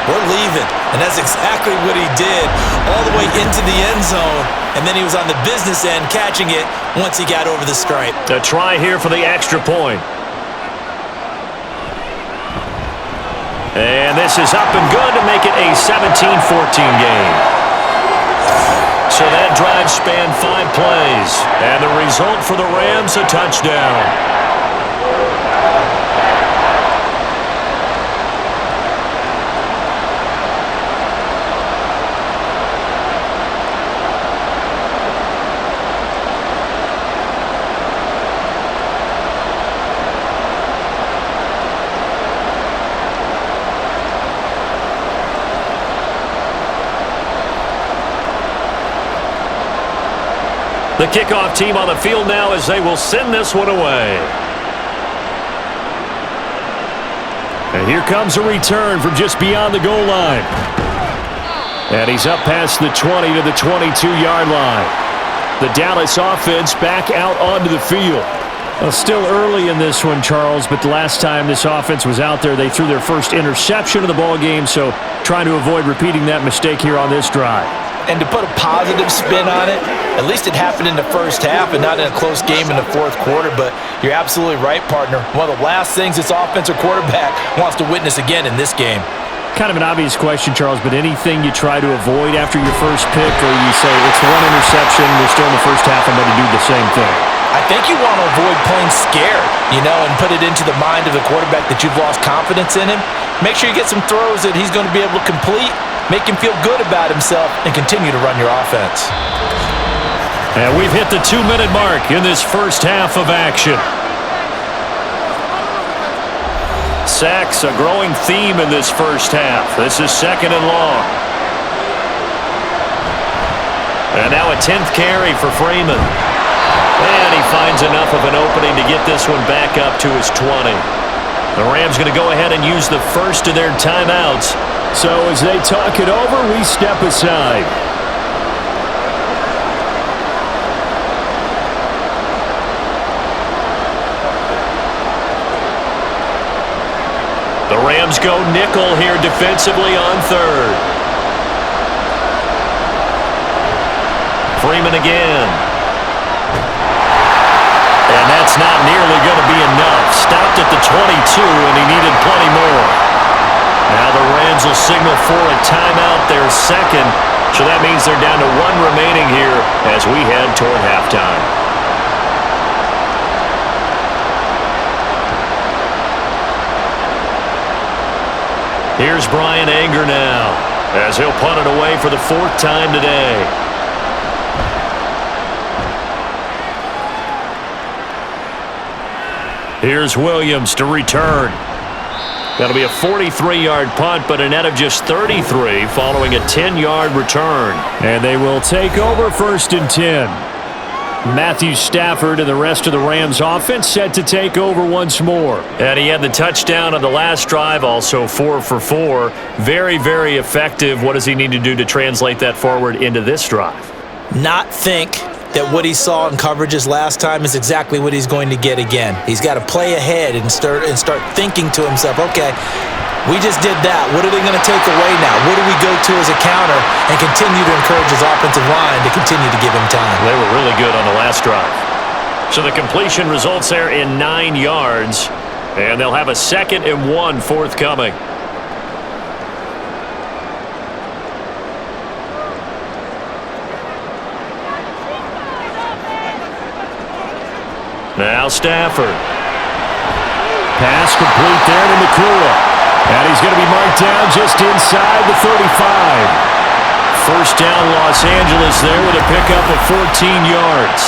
we're leaving. And that's exactly what he did all the way into the end zone. And then he was on the business end catching it once he got over the stripe. A try here for the extra point. And this is up and good to make it a 17-14 game. So that drive spanned 5 plays. And the result for the Rams, a touchdown. The kickoff team on the field now as they will send this one away. And here comes a return from just beyond the goal line. And he's up past the 20 to the 22-yard line. The Dallas offense back out onto the field. Well, still early in this one, Charles, but the last time this offense was out there, they threw their first interception of the ball game, so trying to avoid repeating that mistake here on this drive. And to put a positive spin on it, at least it happened in the first half and not in a close game in the fourth quarter, but you're absolutely right, partner. One of the last things this offensive quarterback wants to witness again in this game. Kind of an obvious question, Charles, but anything you try to avoid after your first pick, or you say it's one interception, we're still in the first half, I'm going to do the same thing? I think you want to avoid playing scared, and put it into the mind of the quarterback that you've lost confidence in him. Make sure you get some throws that he's going to be able to complete, make him feel good about himself, and continue to run your offense. And we've hit the 2-minute mark in this first half of action. Sacks, a growing theme in this first half. This is 2nd and long. And now a 10th carry for Freeman. And he finds enough of an opening to get this one back up to his 20. The Rams going to go ahead and use the first of their timeouts. So as they talk it over, we step aside. The Rams go nickel here defensively on 3rd. Freeman again. And that's not nearly going to be enough. Stopped at the 22, and he needed plenty more. Now the Rams will signal for a timeout, their second. So that means they're down to 1 remaining here as we head toward halftime. Here's Brian Anger now, as he'll punt it away for the 4th time today. Here's Williams to return. That'll be a 43-yard punt, but a net of just 33 following a 10-yard return. And they will take over 1st and 10. Matthew Stafford and the rest of the Rams offense set to take over once more. And he had the touchdown on the last drive, also 4 for 4. Very, very effective. What does he need to do to translate that forward into this drive? Not think that what he saw in coverages last time is exactly what he's going to get again. He's got to play ahead and start thinking to himself, okay, we just did that. What are they going to take away now? What do we go to as a counter? And continue to encourage his offensive line to continue to give him time. They were really good on the last drive. So the completion results there in 9 yards, and they'll have a 2nd and 1 forthcoming. Now Stafford. Pass complete there to McClure. And he's going to be marked down just inside the 35. First down Los Angeles there with a pickup of 14 yards.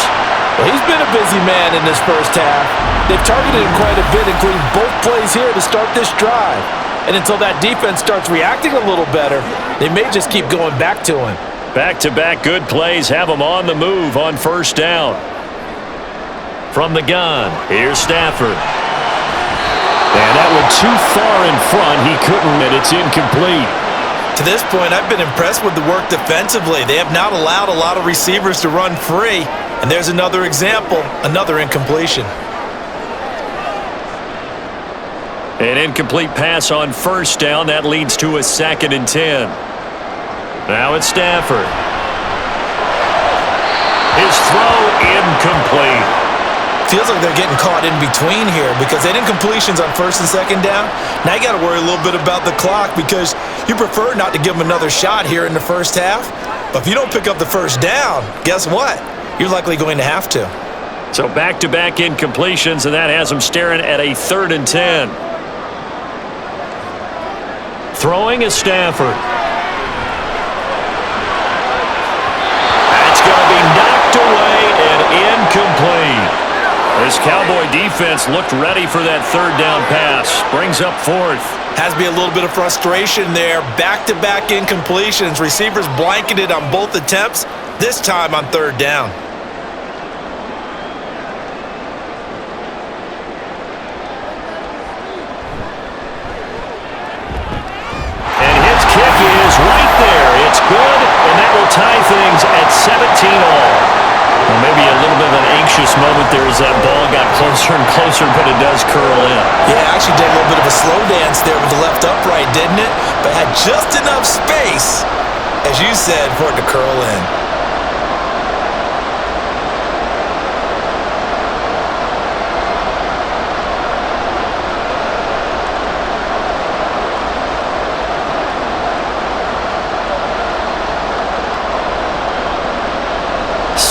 Well, he's been a busy man in this first half. They've targeted him quite a bit, including both plays here to start this drive. And until that defense starts reacting a little better, they may just keep going back to him. Back-to-back good plays have him on the move on first down. From the gun, here's Stafford. And that one too far in front. He couldn't, and it's incomplete. To this point, I've been impressed with the work defensively. They have not allowed a lot of receivers to run free. And there's another example, another incompletion. An incomplete pass on first down. That leads to a 2nd and 10. Now it's Stafford. His throw incomplete. Feels like they're getting caught in between here because they didn't completions on 1st and 2nd down. Now you got to worry a little bit about the clock because you prefer not to give them another shot here in the first half. But if you don't pick up the first down, guess what? You're likely going to have to. So back-to-back incompletions, and that has them staring at a 3rd and 10. Throwing is Stafford. That's going to be knocked away and incomplete. This Cowboy defense looked ready for that 3rd down pass. Brings up 4th. Has to be a little bit of frustration there. Back-to-back incompletions. Receivers blanketed on both attempts, this time on 3rd down. And his kick is right there. It's good, and that will tie things at 17 all. Well, maybe a little bit of an anxious anxious moment there as that ball got closer and closer, but it does curl in. Yeah, actually did a little bit of a slow dance there with the left upright, didn't it? But had just enough space, as you said, for it to curl in.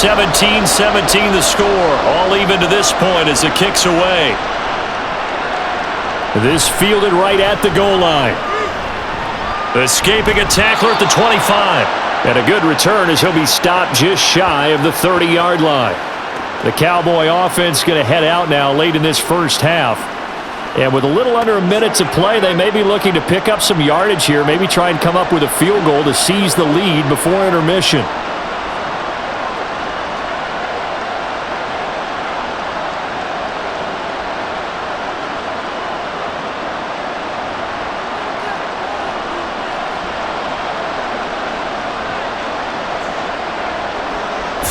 (17-17) the score. All even to this point as it kicks away. This fielded right at the goal line. Escaping a tackler at the 25. And a good return as he'll be stopped just shy of the 30-yard line. The Cowboy offense going to head out now late in this first half. And with a little under a minute to play, they may be looking to pick up some yardage here, maybe try and come up with a field goal to seize the lead before intermission.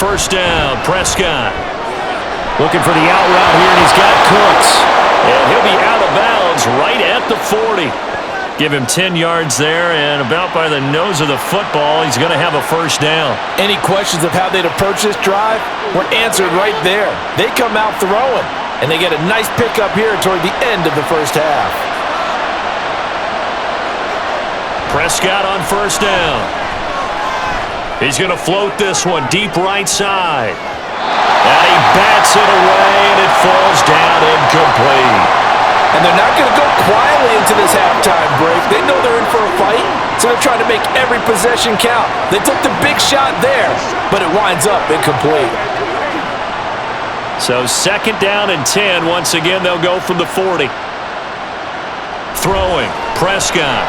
First down, Prescott. Looking for the out route here, and he's got Cooks. And he'll be out of bounds right at the 40. Give him 10 yards there, and about by the nose of the football, he's going to have a first down. Any questions of how they'd approach this drive were answered right there. They come out throwing, and they get a nice pickup here toward the end of the first half. Prescott on first down. He's going to float this one deep right side. And he bats it away, and it falls down incomplete. And they're not going to go quietly into this halftime break. They know they're in for a fight, so they're trying to make every possession count. They took the big shot there, but it winds up incomplete. So second down and 10. Once again, they'll go from the 40. Throwing, Prescott.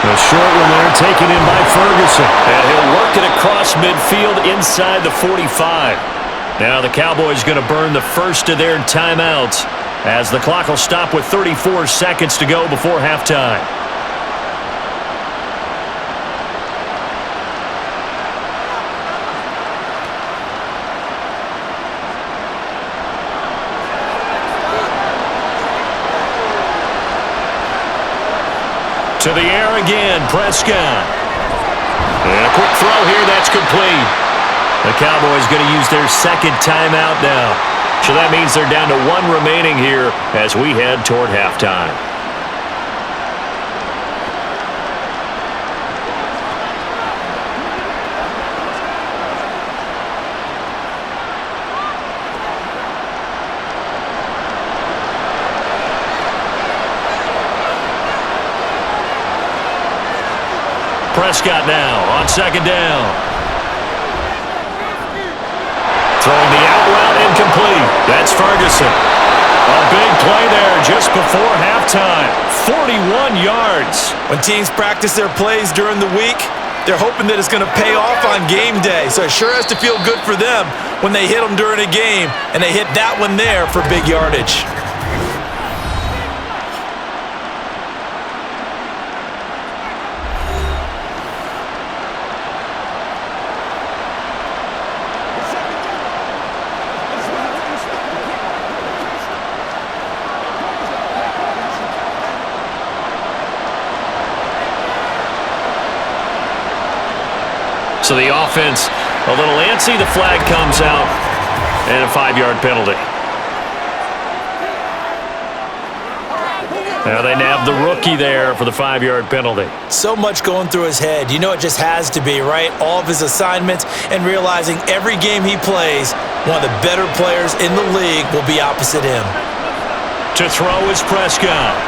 A short one there taken in by Ferguson. And he'll work it across midfield inside the 45. Now the Cowboys going to burn the first of their timeouts as the clock will stop with 34 seconds to go before halftime. To the air again, Prescott. And a quick throw here, that's complete. The Cowboys going to use their second timeout now. So that means they're down to one remaining here as we head toward halftime. Prescott now on second down. Throwing the out route incomplete. That's Ferguson. A big play there just before halftime. 41 yards. When teams practice their plays during the week, they're hoping that it's going to pay off on game day. So it sure has to feel good for them when they hit them during a game, and they hit that one there for big yardage. So the offense a little antsy. The flag comes out and a 5-yard penalty. Now they nab the rookie there for the 5-yard penalty. So much going through his head. You know it just has to be, right? All of his assignments and realizing every game he plays, one of the better players in the league will be opposite him. To throw is Prescott.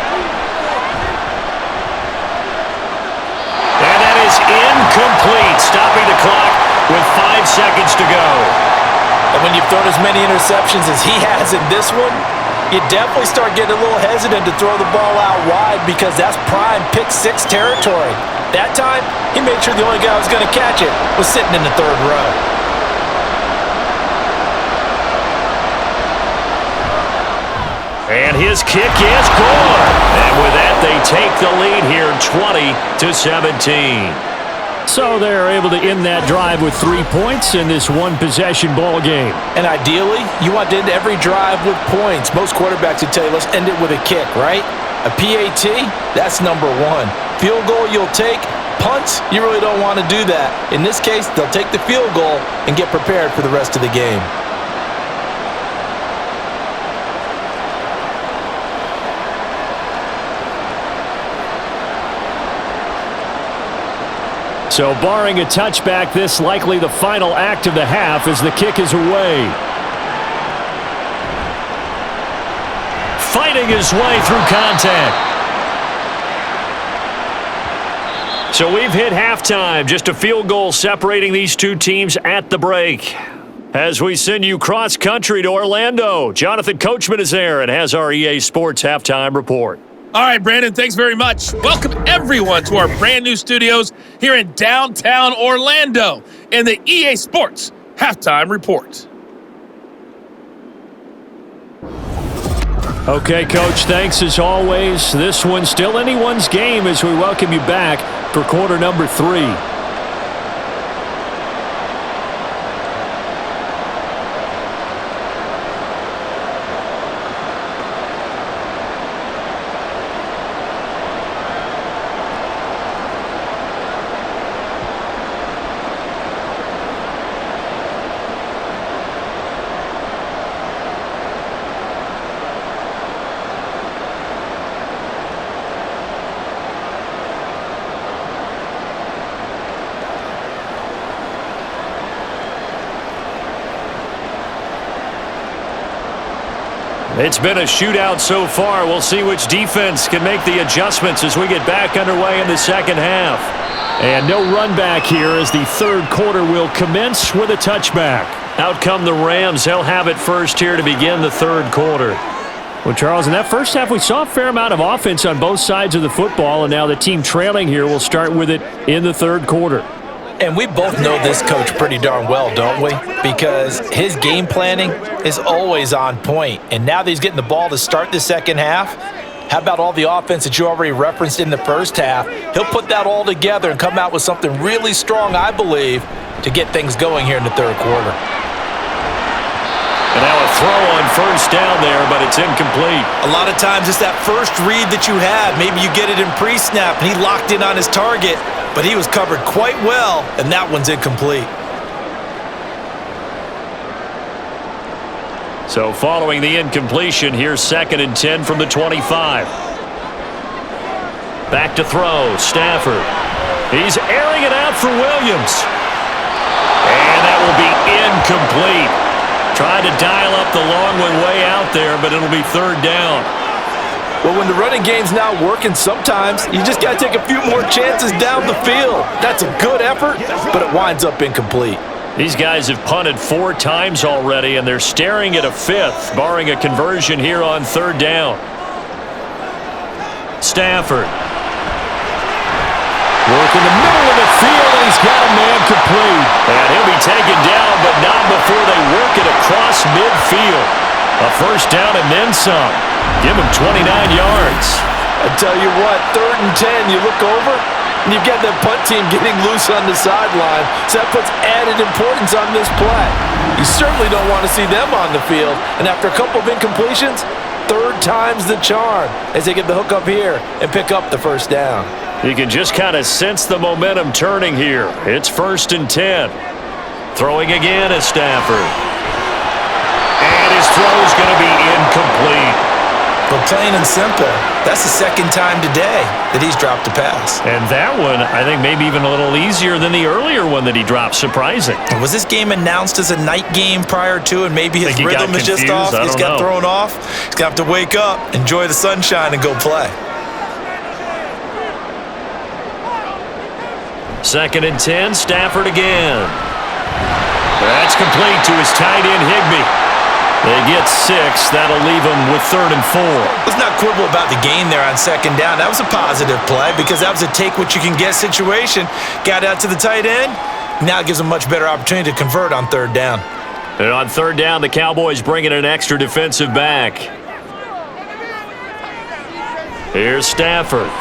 And that is incomplete, stopping the clock with 5 seconds to go. And when you've thrown as many interceptions as he has in this one, you definitely start getting a little hesitant to throw the ball out wide because that's prime pick six territory. That time, he made sure the only guy who was going to catch it was sitting in the third row. And his kick is good. And with that, they take the lead here 20-17. So they're able to end that drive with 3 points in this one-possession ball game. And ideally, you want to end every drive with points. Most quarterbacks would tell you, let's end it with a kick, right? A PAT, that's number one. Field goal you'll take. Punts, you really don't want to do that. In this case, they'll take the field goal and get prepared for the rest of the game. So barring a touchback, this likely the final act of the half as the kick is away. Fighting his way through contact. So we've hit halftime. Just a field goal separating these two teams at the break. As we send you cross-country to Orlando, Jonathan Coachman is there and has our EA Sports halftime report. All right, Brandon, thanks very much. Welcome, everyone, to our brand new studios here in downtown Orlando in the EA Sports Halftime Report. Okay, Coach, thanks as always. This one's still anyone's game as we welcome you back for quarter number 3. It's been a shootout so far. We'll see which defense can make the adjustments as we get back underway in the second half. And no run back here as the third quarter will commence with a touchback. Out come the Rams. They'll have it first here to begin the third quarter. Well, Charles, in that first half, we saw a fair amount of offense on both sides of the football, and now the team trailing here will start with it in the third quarter. And we both know this coach pretty darn well, don't we? Because his game planning is always on point. And now that he's getting the ball to start the second half, how about all the offense that you already referenced in the first half? He'll put that all together and come out with something really strong, I believe, to get things going here in the third quarter. And now a throw on first down there, but it's incomplete. A lot of times it's that first read that you had. Maybe you get it in pre-snap, and he locked in on his target, but he was covered quite well, and that one's incomplete. So following the incompletion, here's 2nd and 10 from the 25. Back to throw, Stafford. He's airing it out for Williams. And that will be incomplete. Tried to dial up the long one way out there, but it'll be third down. Well, when the running game's not working, sometimes you just got to take a few more chances down the field. That's a good effort, but it winds up incomplete. These guys have punted 4 times already, and they're staring at a 5th, barring a conversion here on third down. Stafford. Work in the middle of the field, and he's got a man complete. And he'll be taken down, but not before they work it across midfield. A first down and then some. Give him 29 yards. I tell you what, 3rd and 10, you look over, and you've got that punt team getting loose on the sideline, so that puts added importance on this play. You certainly don't want to see them on the field, and after a couple of incompletions, 3rd time's the charm as they get the hook up here and pick up the first down. You can just kind of sense the momentum turning here. It's 1st and 10. Throwing again is Stafford. And his throw's going to be incomplete. But plain and simple, that's the 2nd time today that he's dropped a pass. And that one, I think, maybe even a little easier than the earlier one that he dropped. Surprising. Was this game announced as a night game prior to, and maybe his rhythm is just off? He's got thrown off. He's got to wake up, enjoy the sunshine, and go play. 2nd and 10, Stafford again. That's complete to his tight end, Higbee. They get 6. That'll leave them with 3rd and 4. Let's not quibble about the gain there on 2nd down. That was a positive play because that was a take-what-you-can-get situation. Got out to the tight end. Now it gives them a much better opportunity to convert on 3rd down. And on 3rd down, the Cowboys bring in an extra defensive back. Here's Stafford.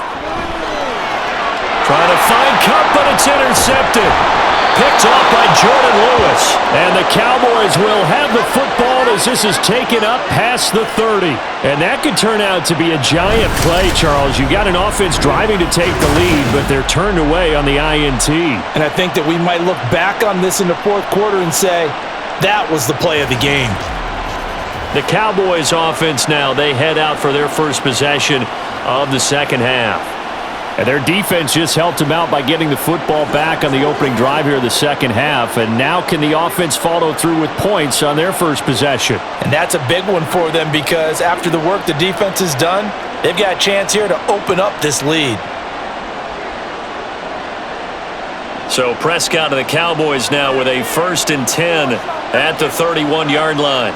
Trying to find Cup, but it's intercepted. Picked off by Jordan Lewis. And the Cowboys will have the football as this is taken up past the 30. And that could turn out to be a giant play, Charles. You got an offense driving to take the lead, but they're turned away on the INT. And I think that we might look back on this in the fourth quarter and say, that was the play of the game. The Cowboys offense now, they head out for their first possession of the second half. And their defense just helped them out by getting the football back on the opening drive here in the second half. And now can the offense follow through with points on their first possession? And that's a big one for them because after the work the defense has done, they've got a chance here to open up this lead. So Prescott of the Cowboys now with a 1st and 10 at the 31-yard line.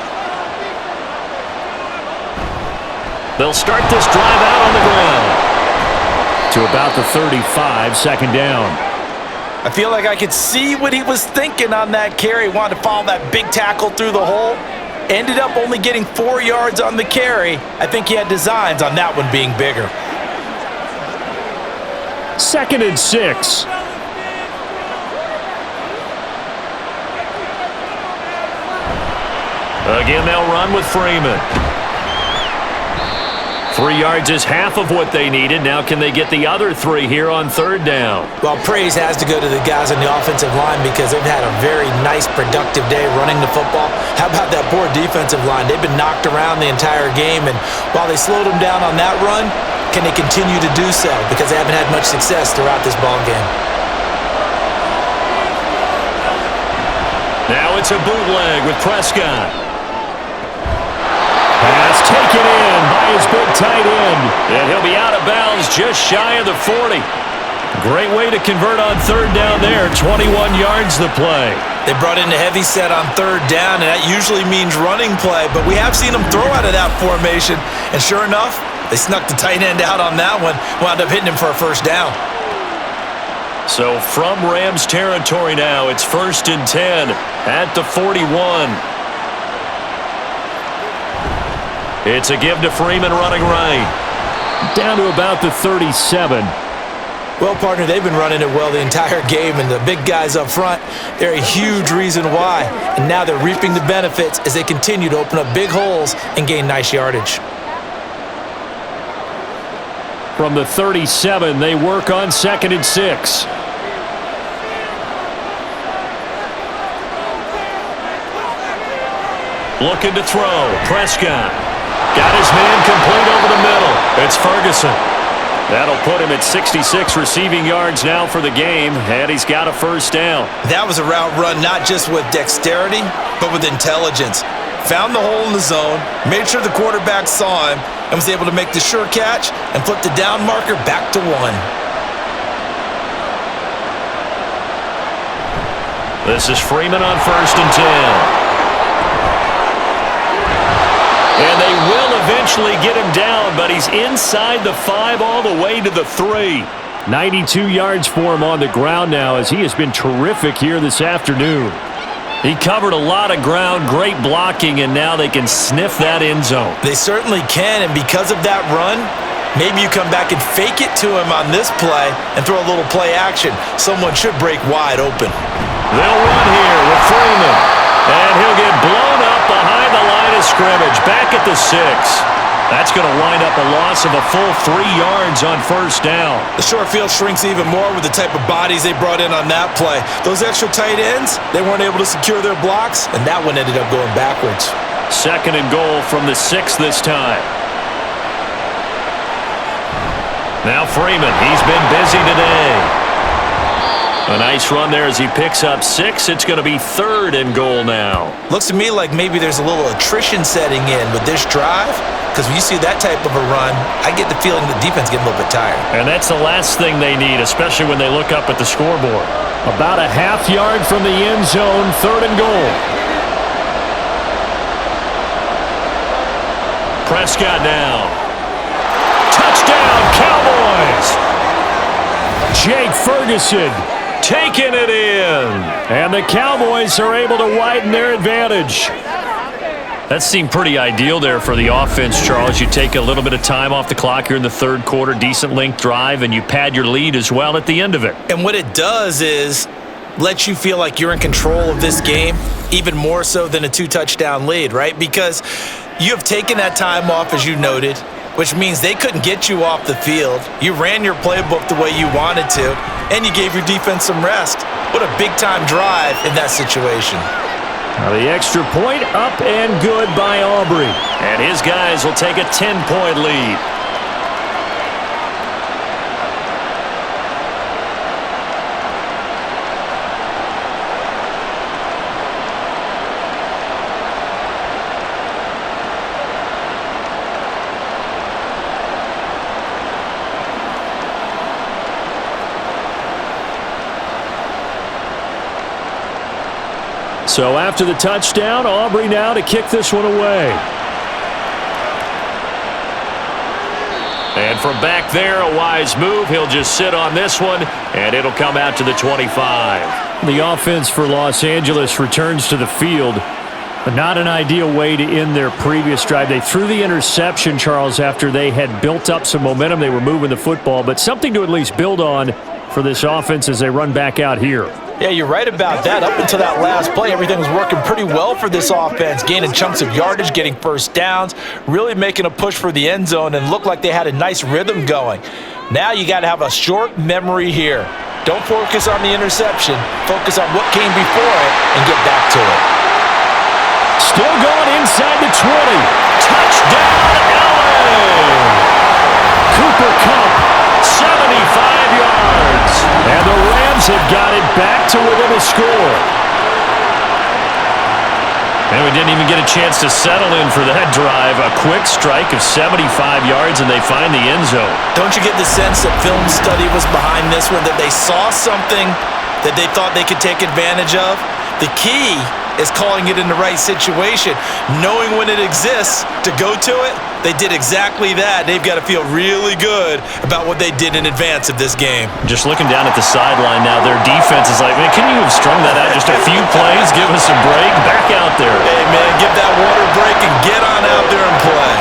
They'll start this drive out on the ground. To about the 35, second down. I feel like I could see what he was thinking on that carry. Wanted to follow that big tackle through the hole. Ended up only getting 4 yards on the carry. I think he had designs on that one being bigger. 2nd and 6. Again, they'll run with Freeman. 3 yards is half of what they needed. Now can they get the other 3 here on 3rd down? Well, praise has to go to the guys on the offensive line because they've had a very nice, productive day running the football. How about that poor defensive line? They've been knocked around the entire game, and while they slowed them down on that run, can they continue to do so? Because they haven't had much success throughout this ball game. Now it's a bootleg with Prescott. Pass taken in by his big tight end. And he'll be out of bounds just shy of the 40. Great way to convert on 3rd down there. 21 yards the play. They brought in the heavy set on 3rd down, and that usually means running play, but we have seen them throw out of that formation. And sure enough, they snuck the tight end out on that one, wound up hitting him for a 1st down. So from Rams territory now, it's 1st and 10 at the 41. It's a give to Freeman running right. Down to about the 37. Well, partner, they've been running it well the entire game, and the big guys up front, they're a huge reason why. And now they're reaping the benefits as they continue to open up big holes and gain nice yardage. From the 37, they work on 2nd and 6. Looking to throw. Prescott. Got his man complete over the middle. It's Ferguson. That'll put him at 66 receiving yards now for the game, and he's got a 1st down. That was a route run not just with dexterity, but with intelligence. Found the hole in the zone, made sure the quarterback saw him, and was able to make the sure catch and flip the down marker back to 1. This is Freeman on 1st and 10. And they will eventually get him down, but he's inside the 5 all the way to the 3. 92 yards for him on the ground now as he has been terrific here this afternoon. He covered a lot of ground, great blocking, and now they can sniff that end zone. They certainly can, and because of that run, maybe you come back and fake it to him on this play and throw a little play action. Someone should break wide open. They'll run here with Freeman, and he'll get blown up behind the line of scrimmage, back at the 6. That's going to wind up a loss of a full 3 yards on 1st down. The short field shrinks even more with the type of bodies they brought in on that play. Those extra tight ends, they weren't able to secure their blocks, and that one ended up going backwards. 2nd and goal from the 6 this time. Now Freeman, he's been busy today. A nice run there as he picks up 6. It's going to be 3rd and goal now. Looks to me like maybe there's a little attrition setting in with this drive, because when you see that type of a run, I get the feeling the defense getting a little bit tired. And that's the last thing they need, especially when they look up at the scoreboard. About a half yard from the end zone, 3rd and goal. Prescott now. Touchdown, Cowboys! Jake Ferguson taking it in. And the Cowboys are able to widen their advantage. That seemed pretty ideal there for the offense, Charles. You take a little bit of time off the clock here in the third quarter, decent length drive, and you pad your lead as well at the end of it. And what it does is let you feel like you're in control of this game, even more so than a 2-touchdown lead, right? Because you have taken that time off, as you noted, which means they couldn't get you off the field. You ran your playbook the way you wanted to, and you gave your defense some rest. What a big-time drive in that situation. Now the extra point up and good by Aubrey. And his guys will take a 10-point lead. So after the touchdown, Aubrey now to kick this one away. And from back there, a wise move. He'll just sit on this one, and it'll come out to the 25. The offense for Los Angeles returns to the field, but not an ideal way to end their previous drive. They threw the interception, Charles, after they had built up some momentum. They were moving the football, but something to at least build on for this offense as they run back out here. Yeah, you're right about that. Up until that last play, everything was working pretty well for this offense, gaining chunks of yardage, getting first downs, really making a push for the end zone, and looked like they had a nice rhythm going. Now you got to have a short memory here. Don't focus on the interception. Focus on what came before it and get back to it. Still going inside the 20. Touchdown, LA! Cooper Kupp, 75 yards. and the Rams have got it back to within a score. And we didn't even get a chance to settle in for that drive. A quick strike of 75 yards, and they find the end zone. Don't you get the sense that film study was behind this one, that they saw something that they thought they could take advantage of? The key is calling it in the right situation, knowing when it exists to go to it. They did exactly that. They've got to feel really good about what they did in advance of this game. Just looking down at the sideline now, their defense is like, man, can you have strung that out just a few plays? Give us a break. Back out there. Hey, man, give that water break and get on out there and play.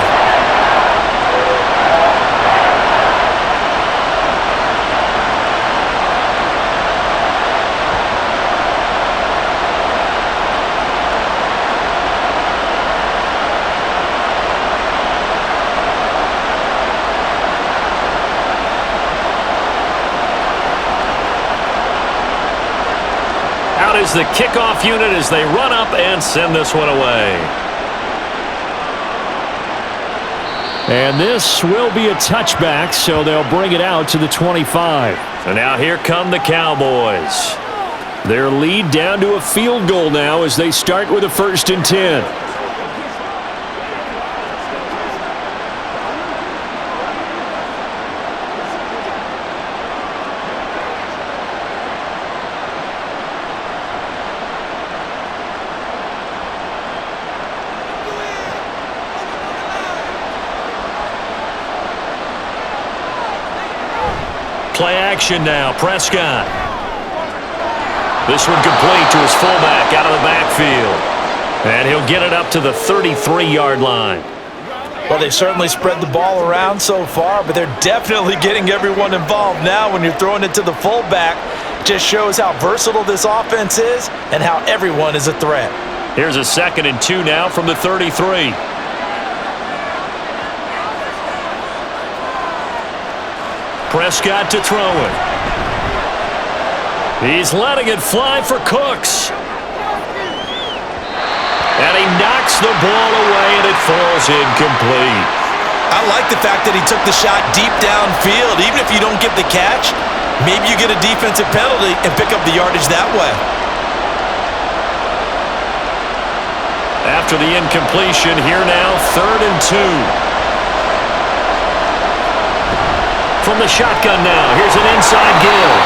Out is the kickoff unit as they run up and send this one away. And this will be a touchback, so they'll bring it out to the 25. So now here come the Cowboys. Their lead down to a field goal now as they start with a 1st and 10. Play action now. Prescott. This one complete to his fullback out of the backfield. And he'll get it up to the 33-yard line. Well, they've certainly spread the ball around so far, but they're definitely getting everyone involved now when you're throwing it to the fullback. Just shows how versatile this offense is and how everyone is a threat. Here's a 2nd and 2 now from the 33. Prescott to throw it. He's letting it fly for Cooks. And he knocks the ball away, and it falls incomplete. I like the fact that he took the shot deep downfield. Even if you don't get the catch, maybe you get a defensive penalty and pick up the yardage that way. After the incompletion, here now, 3rd and 2. From the shotgun now, here's an inside give.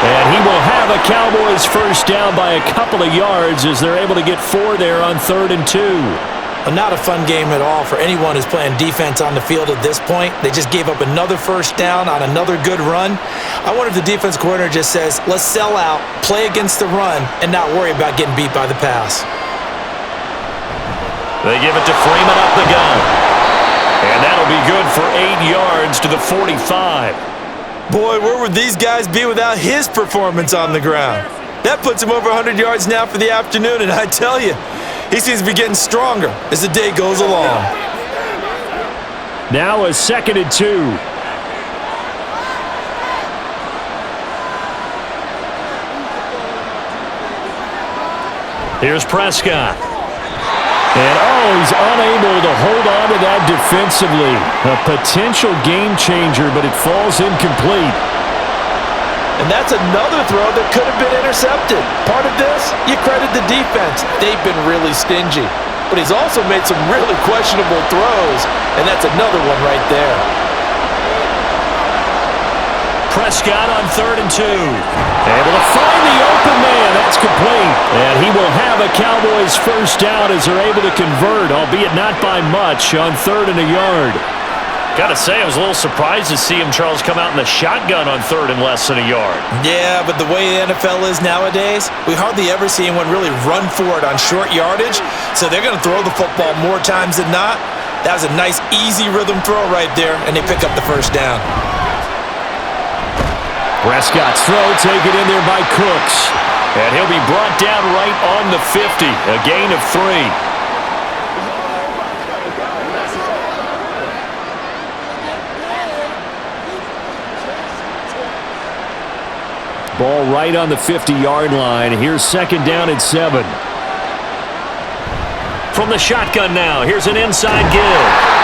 And he will have a Cowboys first down by a couple of yards as they're able to get 4 there on 3rd and 2. Well, not a fun game at all for anyone who's playing defense on the field at this point. They just gave up another first down on another good run. I wonder if the defense coordinator just says, let's sell out, play against the run, and not worry about getting beat by the pass. They give it to Freeman up the gun. And that'll be good for 8 yards to the 45. Boy, where would these guys be without his performance on the ground? That puts him over 100 yards now for the afternoon, and I tell you, he seems to be getting stronger as the day goes along. Now a 2nd and 2. Here's Prescott. And, he's unable to hold on to that defensively. A potential game changer, but it falls incomplete. And that's another throw that could have been intercepted. Part of this, you credit the defense. They've been really stingy. But he's also made some really questionable throws, and that's another one right there. Prescott on 3rd and 2. Able to find the open man. That's complete. And he will have a Cowboys first down as they're able to convert, albeit not by much, on 3rd and a yard. Got to say, I was a little surprised to see him, Charles, come out in the shotgun on 3rd and less than a yard. Yeah, but the way the NFL is nowadays, we hardly ever see anyone really run for it on short yardage, so they're going to throw the football more times than not. That was a nice, easy rhythm throw right there, and they pick up the first down. Prescott's throw taken in there by Cooks. And he'll be brought down right on the 50, a gain of 3. Ball right on the 50-yard line. Here's 2nd down and 7. From the shotgun now, here's an inside give.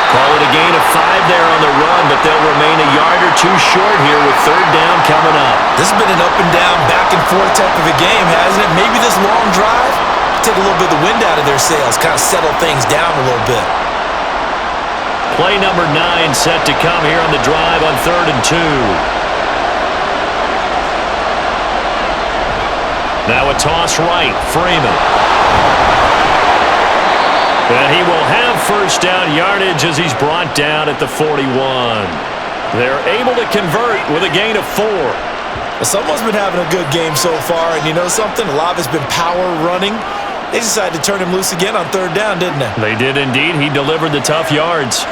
Call it a gain of 5 there on the run, but they'll remain a yard or 2 short here with 3rd down coming up. This has been an up and down, back and forth type of a game, hasn't it? Maybe this long drive take a little bit of the wind out of their sails, kind of settle things down a little bit. Play number 9 set to come here on the drive on 3rd and 2. Now a toss right, Freeman. And he will have first down yardage as he's brought down at the 41. They're able to convert with a gain of 4. Well, someone's been having a good game so far, and you know something? A lot of it's been power running. They decided to turn him loose again on 3rd down, didn't they? They did indeed. He delivered the tough yards.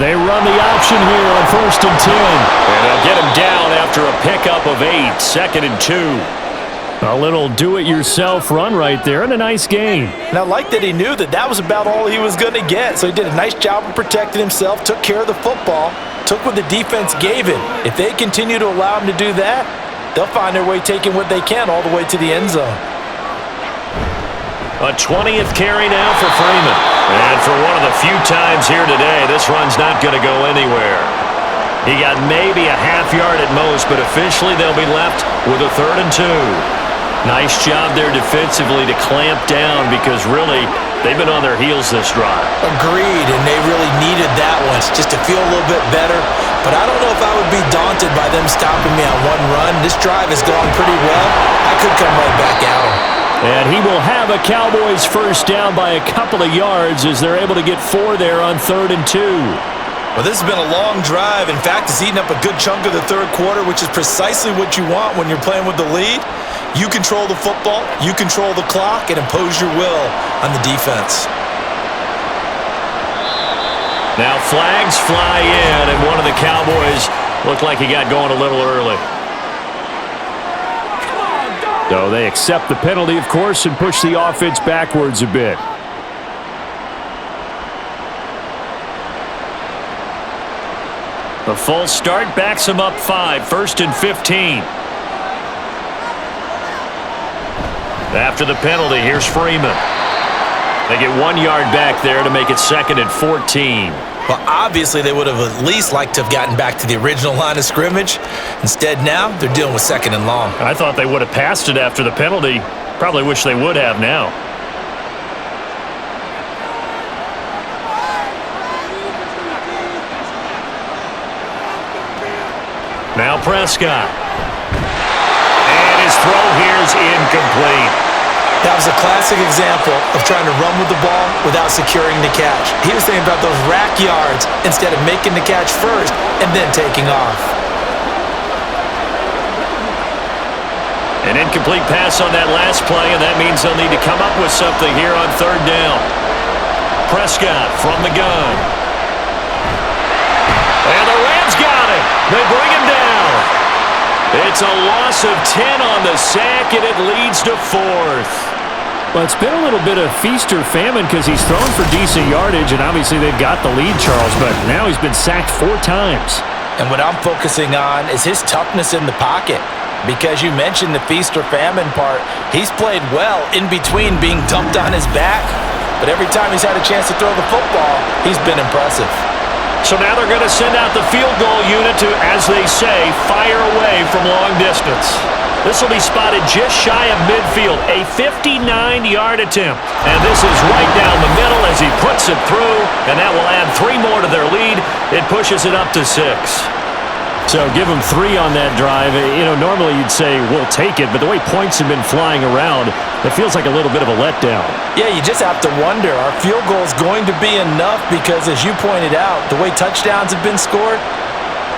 They run the option here on 1st and 10. And they'll get him down after a pickup of 8, 2nd and 2. A little do-it-yourself run right there, and a nice gain. And I like that he knew that that was about all he was going to get. So he did a nice job of protecting himself, took care of the football, took what the defense gave him. If they continue to allow him to do that, they'll find their way taking what they can all the way to the end zone. A 20th carry now for Freeman. And for one of the few times here today, this run's not going to go anywhere. He got maybe a half yard at most, but officially they'll be left with a 3rd and 2. Nice job there defensively to clamp down because really they've been on their heels this drive. Agreed, and they really needed that one just to feel a little bit better. But I don't know if I would be daunted by them stopping me on one run. This drive has gone pretty well. I could come right back at them. And he will have a Cowboys first down by a couple of yards as they're able to get 4 there on 3rd and 2. Well, this has been a long drive. In fact, it's eaten up a good chunk of the 3rd quarter, which is precisely what you want when you're playing with the lead. You control the football, you control the clock, and impose your will on the defense. Now flags fly in, and one of the Cowboys looked like he got going a little early. So they accept the penalty, of course, and push the offense backwards a bit. The false start backs him up 5, 1st and 15. After the penalty, here's Freeman. They get 1 yard back there to make it 2nd and 14. Well, obviously, they would have at least liked to have gotten back to the original line of scrimmage. Instead, now, they're dealing with 2nd and long. I thought they would have passed it after the penalty. Probably wish they would have now. Now Prescott. And his throw here is incomplete. That was a classic example of trying to run with the ball without securing the catch. He was thinking about those rack yards instead of making the catch first and then taking off. An incomplete pass on that last play, and that means they'll need to come up with something here on third down. Prescott from the gun. And the Rams got it. They bring him down. It's a loss of 10 on the sack, and it leads to fourth. Well, it's been a little bit of feast or famine because he's thrown for decent yardage, and obviously they've got the lead, Charles, but now he's been sacked 4 times. And what I'm focusing on is his toughness in the pocket. Because you mentioned the feast or famine part, he's played well in between being dumped on his back. But every time he's had a chance to throw the football, he's been impressive. So now they're going to send out the field goal unit to, as they say, fire away from long distance. This will be spotted just shy of midfield, a 59-yard attempt. And this is right down the middle as he puts it through, and that will add 3 more to their lead. It pushes it up to 6. So give them 3 on that drive. You know, normally you'd say, we'll take it, but the way points have been flying around, it feels like a little bit of a letdown. Yeah, you just have to wonder, are field goals going to be enough? Because as you pointed out, the way touchdowns have been scored,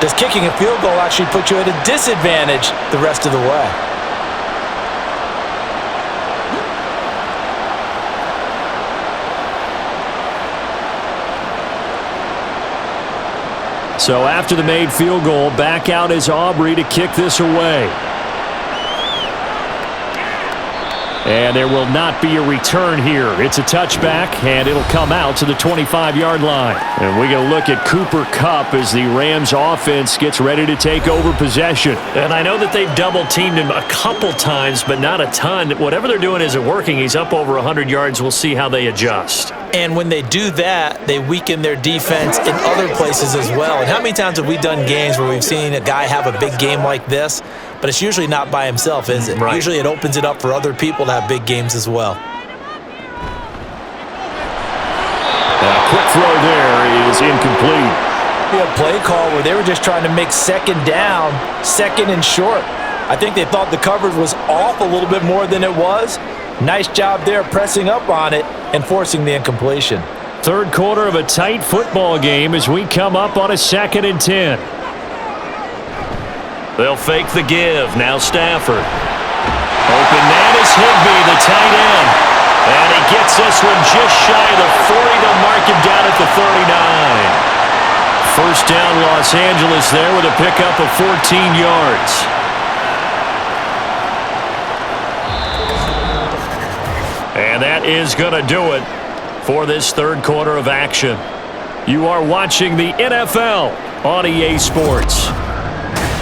does kicking a field goal actually put you at a disadvantage the rest of the way? So after the made field goal, back out is Aubrey to kick this away. And there will not be a return here. It's a touchback, and it'll come out to the 25-yard line. And we're going to look at Cooper Kupp as the Rams offense gets ready to take over possession. And I know that they've double-teamed him a couple times, but not a ton. Whatever they're doing isn't working. He's up over 100 yards. We'll see how they adjust. And when they do that, they weaken their defense in other places as well. And how many times have we done games where we've seen a guy have a big game like this, but it's usually not by himself, is it? Right. Usually it opens it up for other people to have big games as well. Quick throw there is incomplete. We had a play call where they were just trying to make second down, second and short. I think they thought the coverage was off a little bit more than it was. Nice job there pressing up on it and forcing the incompletion. Third quarter of a tight football game as we come up on a 2nd and 10. They'll fake the give. Now Stafford. Open man is Higbee, the tight end. And he gets this one just shy of the 40. They'll mark him down at the 39. First down Los Angeles there with a pickup of 14 yards. And that is going to do it for this third quarter of action. You are watching the NFL on EA Sports.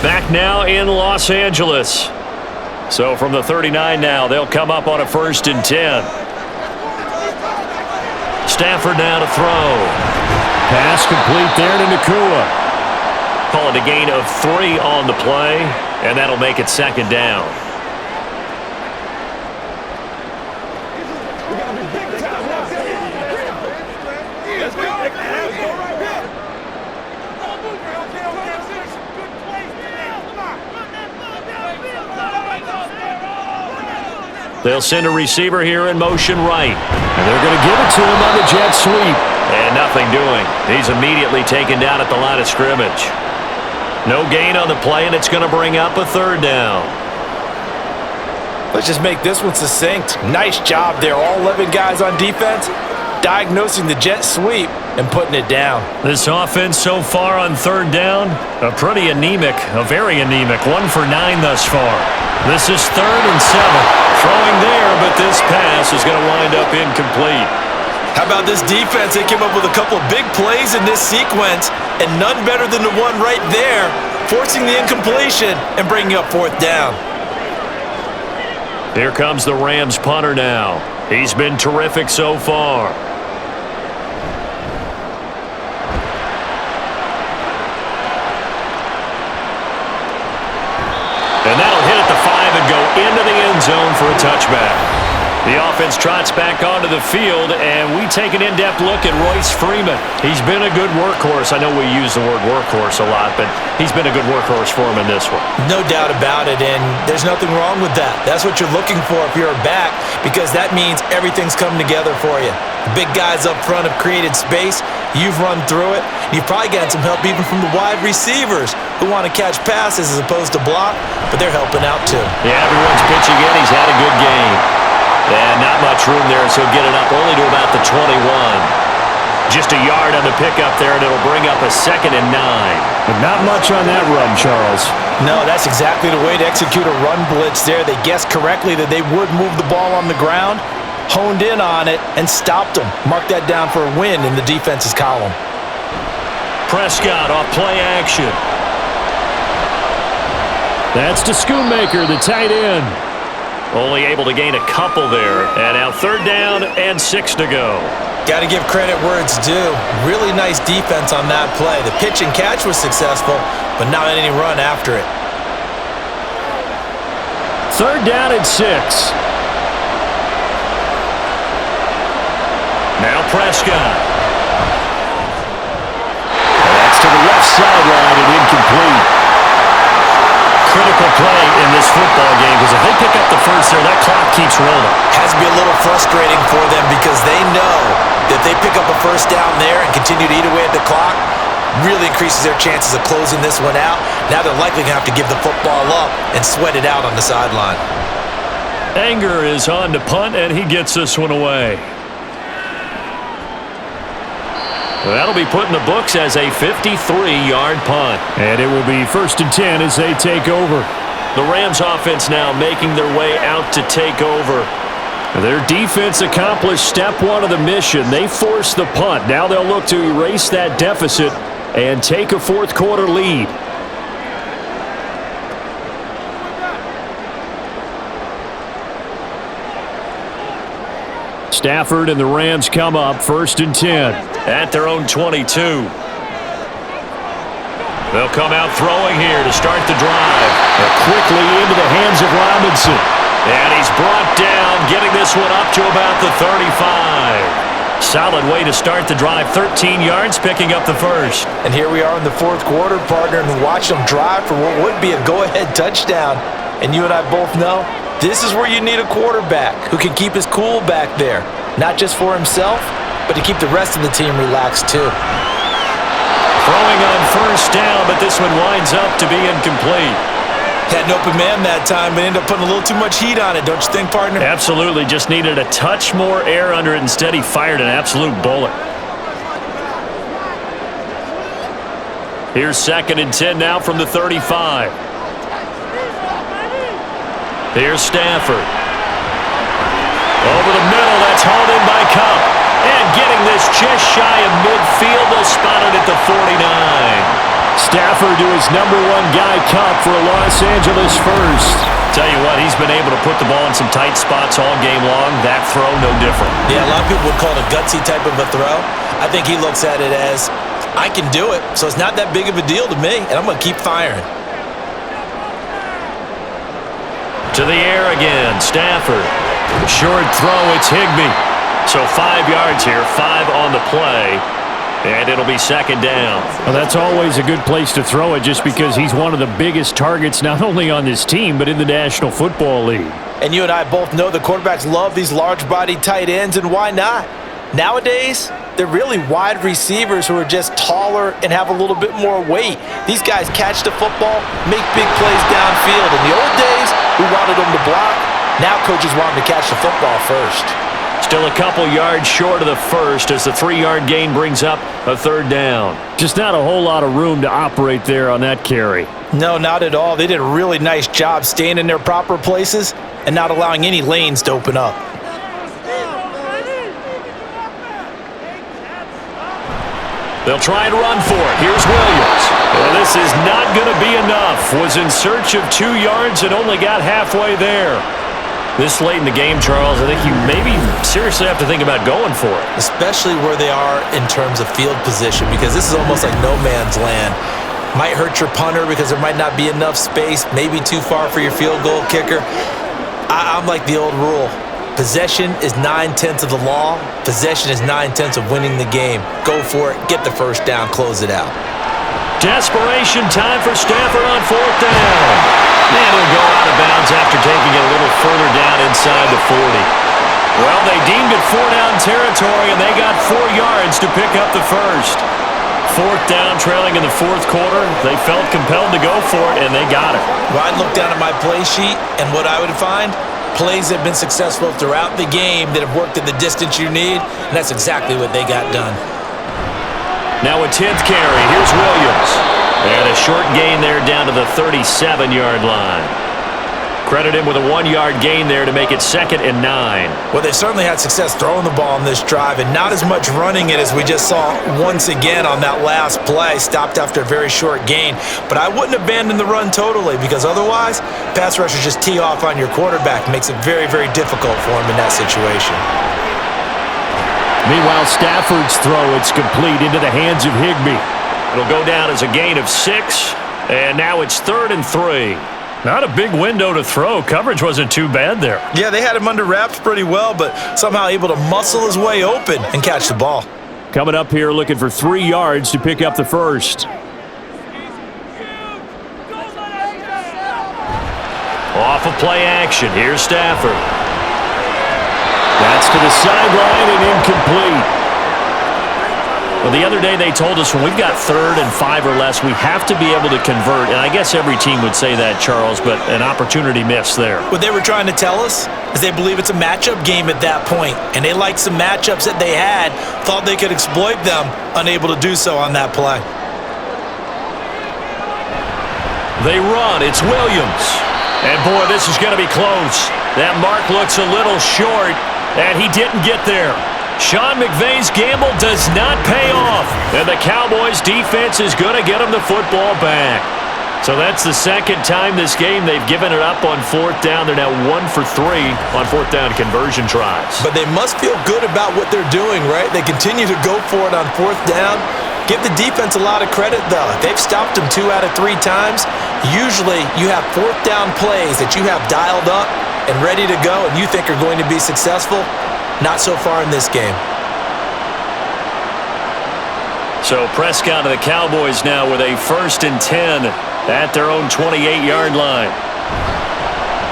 Back now in Los Angeles. So from the 39 now, they'll come up on a 1st and 10. Stafford now to throw. Pass complete there to Nakua. Call it a gain of 3 on the play, and that'll make it 2nd down. They'll send a receiver here in motion right. And they're going to give it to him on the jet sweep. And nothing doing. He's immediately taken down at the line of scrimmage. No gain on the play, and it's going to bring up a 3rd down. Let's just make this one succinct. Nice job there. All 11 guys on defense diagnosing the jet sweep and putting it down. This offense so far on 3rd down, a very anemic. 1 for 9 thus far. This is 3rd and 7. Throwing there, but this pass is going to wind up incomplete. How about this defense? They came up with a couple of big plays in this sequence, and none better than the one right there, forcing the incompletion and bringing up 4th down. Here comes the Rams punter now. He's been terrific so far. And that'll hit at the 5 and go into the end zone for a touchback. The offense trots back onto the field, and we take an in-depth look at Royce Freeman. He's been a good workhorse. I know we use the word workhorse a lot, but he's been a good workhorse for him in this one. No doubt about it, and there's nothing wrong with that. That's what you're looking for if you're a back, because that means everything's come together for you. The big guys up front have created space. You've run through it. You've probably gotten some help even from the wide receivers who want to catch passes as opposed to block, but they're helping out too. Yeah, everyone's pitching in. He's had a good game. And not much room there, so he'll get it up only to about the 21. Just a yard on the pickup there, and it'll bring up a 2nd and 9. But not much on that run, Charles. No, that's exactly the way to execute a run blitz there. They guessed correctly that they would move the ball on the ground, honed in on it, and stopped them. Mark that down for a win in the defense's column. Prescott off play action. That's to Schoonmaker, the tight end. Only able to gain a couple there. And now 3rd down and 6 to go. Got to give credit where it's due. Really nice defense on that play. The pitch and catch was successful, but not any run after it. 3rd down and 6. Now Prescott. That's to the left sideline and incomplete. Critical play in this football game, because if they pick up the first there, that clock keeps rolling. Has to be a little frustrating for them because they know that if they pick up a first down there and continue to eat away at the clock, really increases their chances of closing this one out. Now they're likely going to have to give the football up and sweat it out on the sideline. Anger is on to punt, and he gets this one away. That'll be put in the books as a 53-yard punt. And it will be 1st and 10 as they take over. The Rams offense now making their way out to take over. Their defense accomplished step 1 of the mission. They forced the punt. Now they'll look to erase that deficit and take a 4th quarter lead. Stafford and the Rams come up 1st and 10. At their own 22. They'll come out throwing here to start the drive. Quickly into the hands of Robinson. And he's brought down, getting this one up to about the 35. Solid way to start the drive. 13 yards, picking up the first. And here we are in the 4th quarter, partner, and watch them drive for what would be a go-ahead touchdown. And you and I both know this is where you need a quarterback who can keep his cool back there. Not just for himself, but to keep the rest of the team relaxed too. Throwing on 1st down, but this one winds up to be incomplete. Had an open man that time, but ended up putting a little too much heat on it, don't you think, partner? Absolutely, just needed a touch more air under it. Instead, he fired an absolute bullet. Here's 2nd and 10 now from the 35. Here's Stafford. Over the middle, that's hauled in by Cup. And getting this just shy of midfield, they'll spot it at the 49. Stafford to his number 1 guy, Cup, for a Los Angeles first. Tell you what, he's been able to put the ball in some tight spots all game long. That throw, no different. Yeah, a lot of people would call it a gutsy type of a throw. I think he looks at it as, I can do it, so it's not that big of a deal to me, and I'm going to keep firing. To the air again, Stafford. Short throw, it's Higbee. So 5 yards here, 5 on the play, and it'll be 2nd down. Well, that's always a good place to throw it just because he's one of the biggest targets not only on this team but in the National Football League. And you and I both know the quarterbacks love these large-bodied tight ends, and why not? Nowadays, they're really wide receivers who are just taller and have a little bit more weight. These guys catch the football, make big plays downfield. In the old days, we wanted them to block. Now coaches want them to catch the football first. Still a couple yards short of the first as the 3-yard gain brings up a 3rd down. Just not a whole lot of room to operate there on that carry. No, not at all. They did a really nice job staying in their proper places and not allowing any lanes to open up. They'll try and run for it. Here's Williams. Well, this is not going to be enough. Was in search of 2 yards and only got halfway there. This late in the game, Charles, I think you maybe seriously have to think about going for it. Especially where they are in terms of field position, because this is almost like no man's land. Might hurt your punter because there might not be enough space, maybe too far for your field goal kicker. I'm like the old rule. Possession is 9/10 of the law. Possession is 9/10 of winning the game. Go for it. Get the first down. Close it out. Desperation time for Stafford on 4th down. And he'll go out of bounds after taking it a little further down inside the 40. Well, they deemed it 4-down territory, and they got 4 yards to pick up the first. 4th down, trailing in the 4th quarter. They felt compelled to go for it, and they got it. Well, I'd look down at my play sheet, and what I would find, plays that have been successful throughout the game that have worked at the distance you need, and that's exactly what they got done. Now a 10th carry. Here's Williams. And a short gain there down to the 37-yard line. Credit him with a 1-yard gain there to make it 2nd and 9. Well, they've certainly had success throwing the ball on this drive, and not as much running it as we just saw once again on that last play. Stopped after a very short gain. But I wouldn't abandon the run totally, because otherwise, pass rushers just tee off on your quarterback. Makes it very, very difficult for him in that situation. Meanwhile, Stafford's throw, it's complete into the hands of Higbee. It'll go down as a gain of 6, and now it's 3rd and 3. Not a big window to throw. Coverage wasn't too bad there. Yeah, they had him under wraps pretty well, but somehow able to muscle his way open and catch the ball. Coming up here looking for 3 yards to pick up the first. Off of play action. Here's Stafford. That's to the sideline and incomplete. Well, the other day they told us when we've got 3rd and 5 or less, we have to be able to convert. And I guess every team would say that, Charles, but an opportunity missed there. What they were trying to tell us is they believe it's a matchup game at that point, and they liked some matchups that they had, thought they could exploit them, unable to do so on that play. They run. It's Williams. And, boy, this is going to be close. That mark looks a little short, and he didn't get there. Sean McVay's gamble does not pay off, and the Cowboys' defense is going to get him the football back. So that's the 2nd time this game they've given it up on 4th down. They're now 1 for 3 on 4th down conversion tries. But they must feel good about what they're doing, right? They continue to go for it on 4th down. Give the defense a lot of credit, though. They've stopped them 2 out of 3 times. Usually you have 4th down plays that you have dialed up and ready to go and you think are going to be successful. Not so far in this game. So Prescott of the Cowboys now with a 1st and 10 at their own 28-yard line.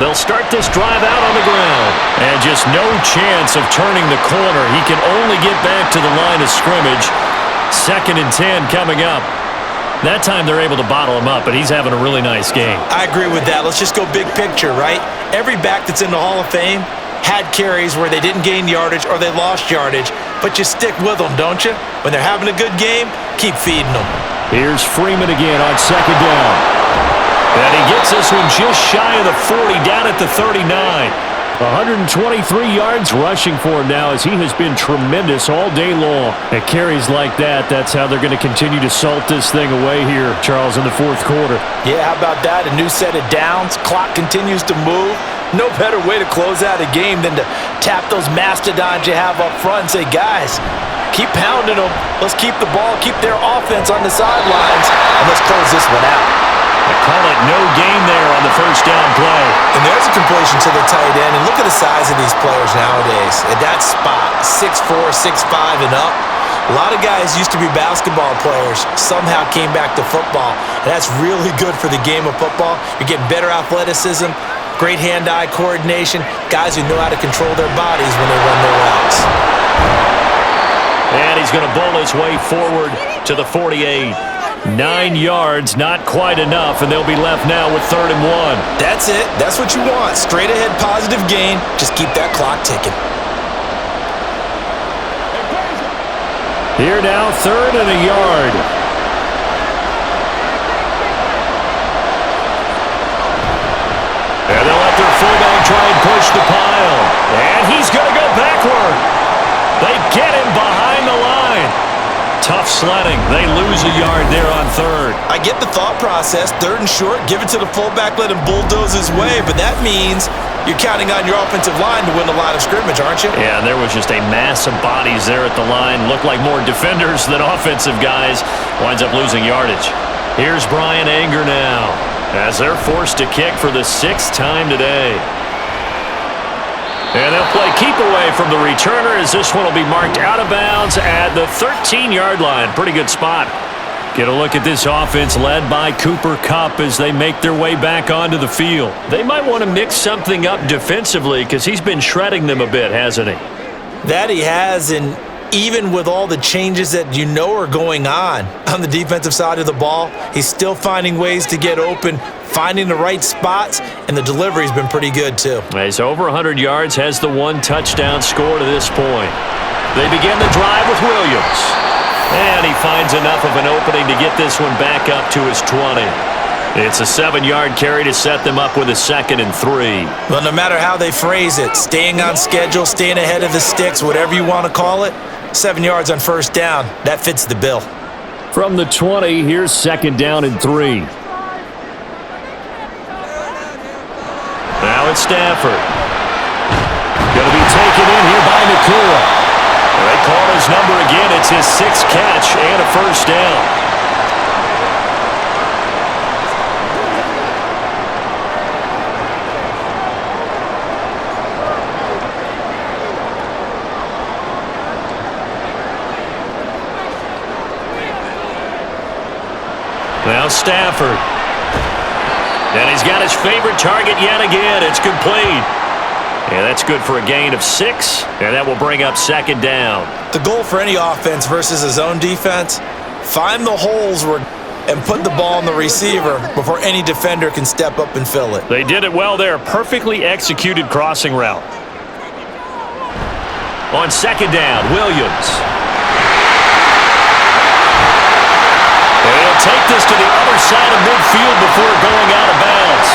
They'll start this drive out on the ground. And just no chance of turning the corner. He can only get back to the line of scrimmage. 2nd and 10 coming up. That time they're able to bottle him up, but he's having a really nice game. I agree with that. Let's just go big picture, right? Every back that's in the Hall of Fame had carries where they didn't gain yardage or they lost yardage, but you stick with them, don't you? When they're having a good game, keep feeding them. Here's Freeman again on 2nd down. And he gets this one just shy of the 40, down at the 39. 123 yards rushing for him now as he has been tremendous all day long. At carries like that, that's how they're going to continue to salt this thing away here, Charles, in the 4th quarter. Yeah, how about that? A new set of downs. Clock continues to move. No better way to close out a game than to tap those mastodons you have up front and say, guys, keep pounding them. Let's keep the ball, keep their offense on the sidelines, and let's close this one out. They call it no gain there on the 1st down play. And there's a completion to the tight end. And look at the size of these players nowadays. At that spot, 6'4", 6'5", and up. A lot of guys used to be basketball players, somehow came back to football. And that's really good for the game of football. You're getting better athleticism, great hand-eye coordination, guys who know how to control their bodies when they run their routes. And he's going to bowl his way forward to the 48. 9 yards, not quite enough, and they'll be left now with 3rd and 1. That's it. That's what you want. Straight ahead, positive gain. Just keep that clock ticking. Here now, 3rd and a yard. And they'll let their fullback try and push the pile. And he's going to go backward. They get him behind the line. Tough sledding. They lose a yard there on 3rd. I get the thought process. 3rd and short, give it to the fullback, let him bulldoze his way. But that means you're counting on your offensive line to win the line of scrimmage, aren't you? Yeah, and there was just a mass of bodies there at the line. Looked like more defenders than offensive guys. Winds up losing yardage. Here's Brian Anger now, as they're forced to kick for the 6th time today. And they'll play keep away from the returner as this one will be marked out of bounds at the 13-yard line. Pretty good spot. Get a look at this offense led by Cooper Kupp as they make their way back onto the field. They might want to mix something up defensively because he's been shredding them a bit, hasn't he? That he has, and even with all the changes that you know are going on the defensive side of the ball, he's still finding ways to get open, finding the right spots, and the delivery's been pretty good too. He's over 100 yards, has the 1 touchdown score to this point. They begin the drive with Williams. And he finds enough of an opening to get this one back up to his 20. It's a 7-yard carry to set them up with a 2nd and 3. Well, no matter how they phrase it, staying on schedule, staying ahead of the sticks, whatever you want to call it, 7 yards on first down, that fits the bill. From the 20, here's 2nd down and 3. Now it's Stafford. Going to be taken in here by Nakua. They call his number again. It's his 6th catch and a first down. Now Stafford. And he's got his favorite target yet again. It's complete. And that's good for a gain of 6, and that will bring up 2nd down. The goal for any offense versus his own defense, find the holes and put the ball in the receiver before any defender can step up and fill it. They did it well there. Perfectly executed crossing route. On 2nd down, Williams. They'll take this to the other side of midfield before going out of bounds.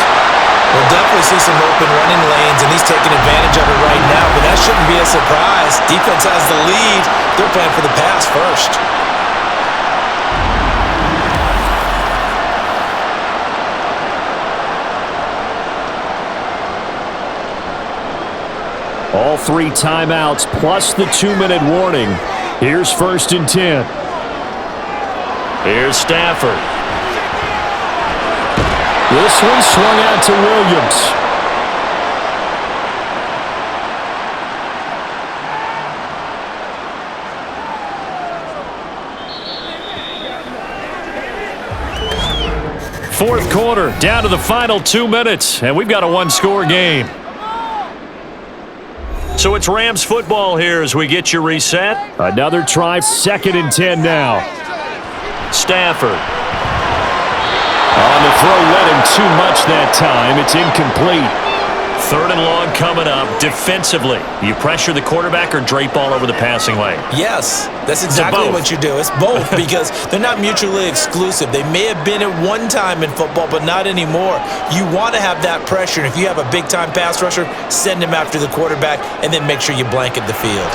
We'll definitely see some open running lanes, and he's taking advantage of it right now, but that shouldn't be a surprise. Defense has the lead. They're playing for the pass first. All 3 timeouts plus the 2-minute warning. Here's 1st and 10. Here's Stafford. This one swung out to Williams. Fourth quarter, down to the final 2 minutes, and we've got a 1-score game. So it's Rams football here as we get you reset. Another try, 2nd and 10 now. Stafford. On the throw, led him too much that time. It's incomplete. 3rd and long coming up. Defensively, you pressure the quarterback or drape all over the passing lane? Yes, that's exactly what you do. It's both because they're not mutually exclusive. They may have been at one time in football, but not anymore. You want to have that pressure. And if you have a big-time pass rusher, send him after the quarterback and then make sure you blanket the field.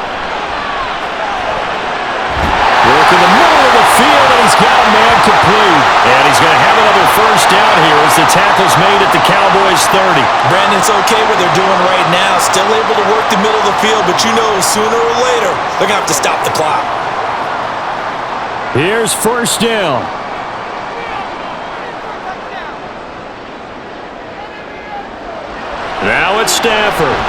Work in the middle of the field, and he's got a man complete. And he's going to have another first down here as the tackle's made at the Cowboys 30. Brandon, it's okay what they're doing right now. Still able to work the middle of the field, but you know sooner or later they're going to have to stop the clock. Here's 1st down. Now it's Stafford.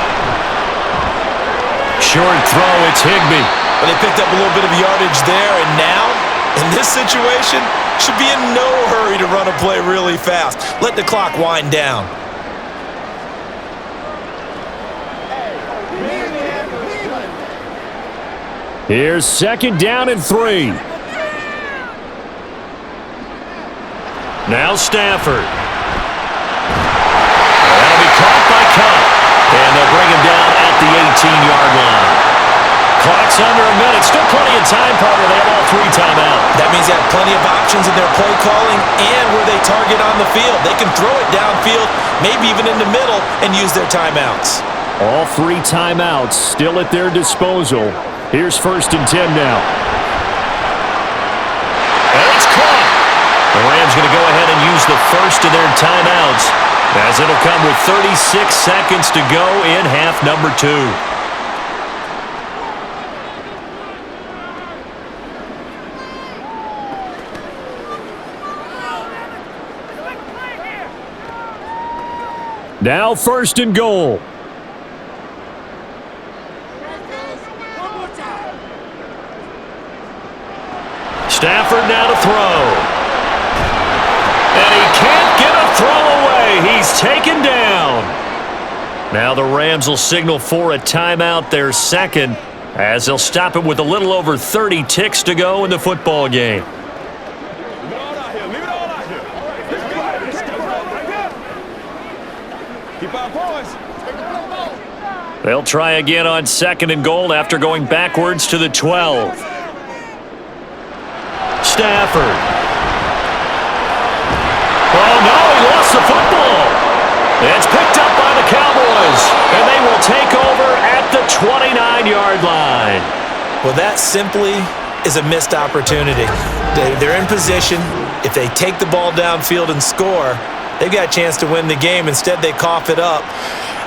Short throw, it's Higbee. But they picked up a little bit of yardage there, and now, in this situation, should be in no hurry to run a play really fast. Let the clock wind down. Here's 2nd down and 3. Now Stafford. That'll be caught by Kupp. And they'll bring him down at the 18-yard line. Clock's under a minute. Still plenty of time, partner. They have all 3 timeouts. That means they have plenty of options in their play calling and where they target on the field. They can throw it downfield, maybe even in the middle, and use their timeouts. All 3 timeouts still at their disposal. Here's 1st and 10 now. And it's caught. The Rams going to go ahead and use the first of their timeouts, as it'll come with 36 seconds to go in half number 2. Now 1st and goal. Stafford now to throw. And he can't get a throw away. He's taken down. Now the Rams will signal for a timeout, their second, as they'll stop it with a little over 30 ticks to go in the football game. They'll try again on 2nd and goal after going backwards to the 12. Stafford. Oh, no, he lost the football. It's picked up by the Cowboys, and they will take over at the 29-yard line. Well, that simply is a missed opportunity. They're in position. If they take the ball downfield and score, they've got a chance to win the game. Instead, they cough it up.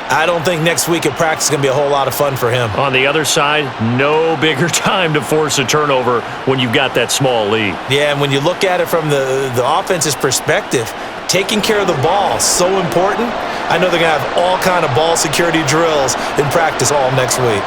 I don't think next week at practice is going to be a whole lot of fun for him. On the other side, no bigger time to force a turnover when you've got that small lead. Yeah, and when you look at it from the offense's perspective, taking care of the ball is so important. I know they're going to have all kind of ball security drills in practice all next week.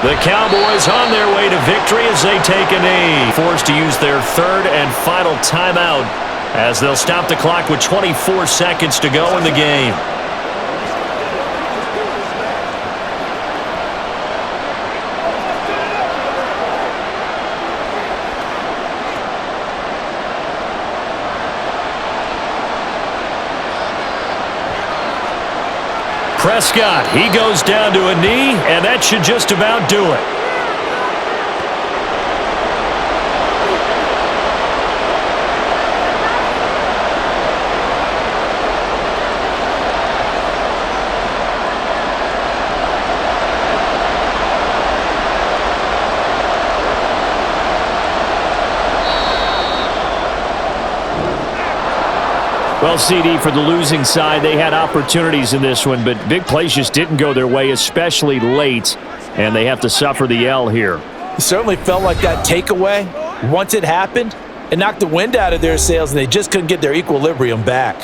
The Cowboys on their way to victory as they take a knee. Forced to use their 3rd and final timeout as they'll stop the clock with 24 seconds to go in the game. Prescott, he goes down to a knee, and that should just about do it. Well, CD, for the losing side, they had opportunities in this one, but big plays just didn't go their way, especially late, and they have to suffer the L here. It certainly felt like that takeaway, once it happened, it knocked the wind out of their sails, and they just couldn't get their equilibrium back.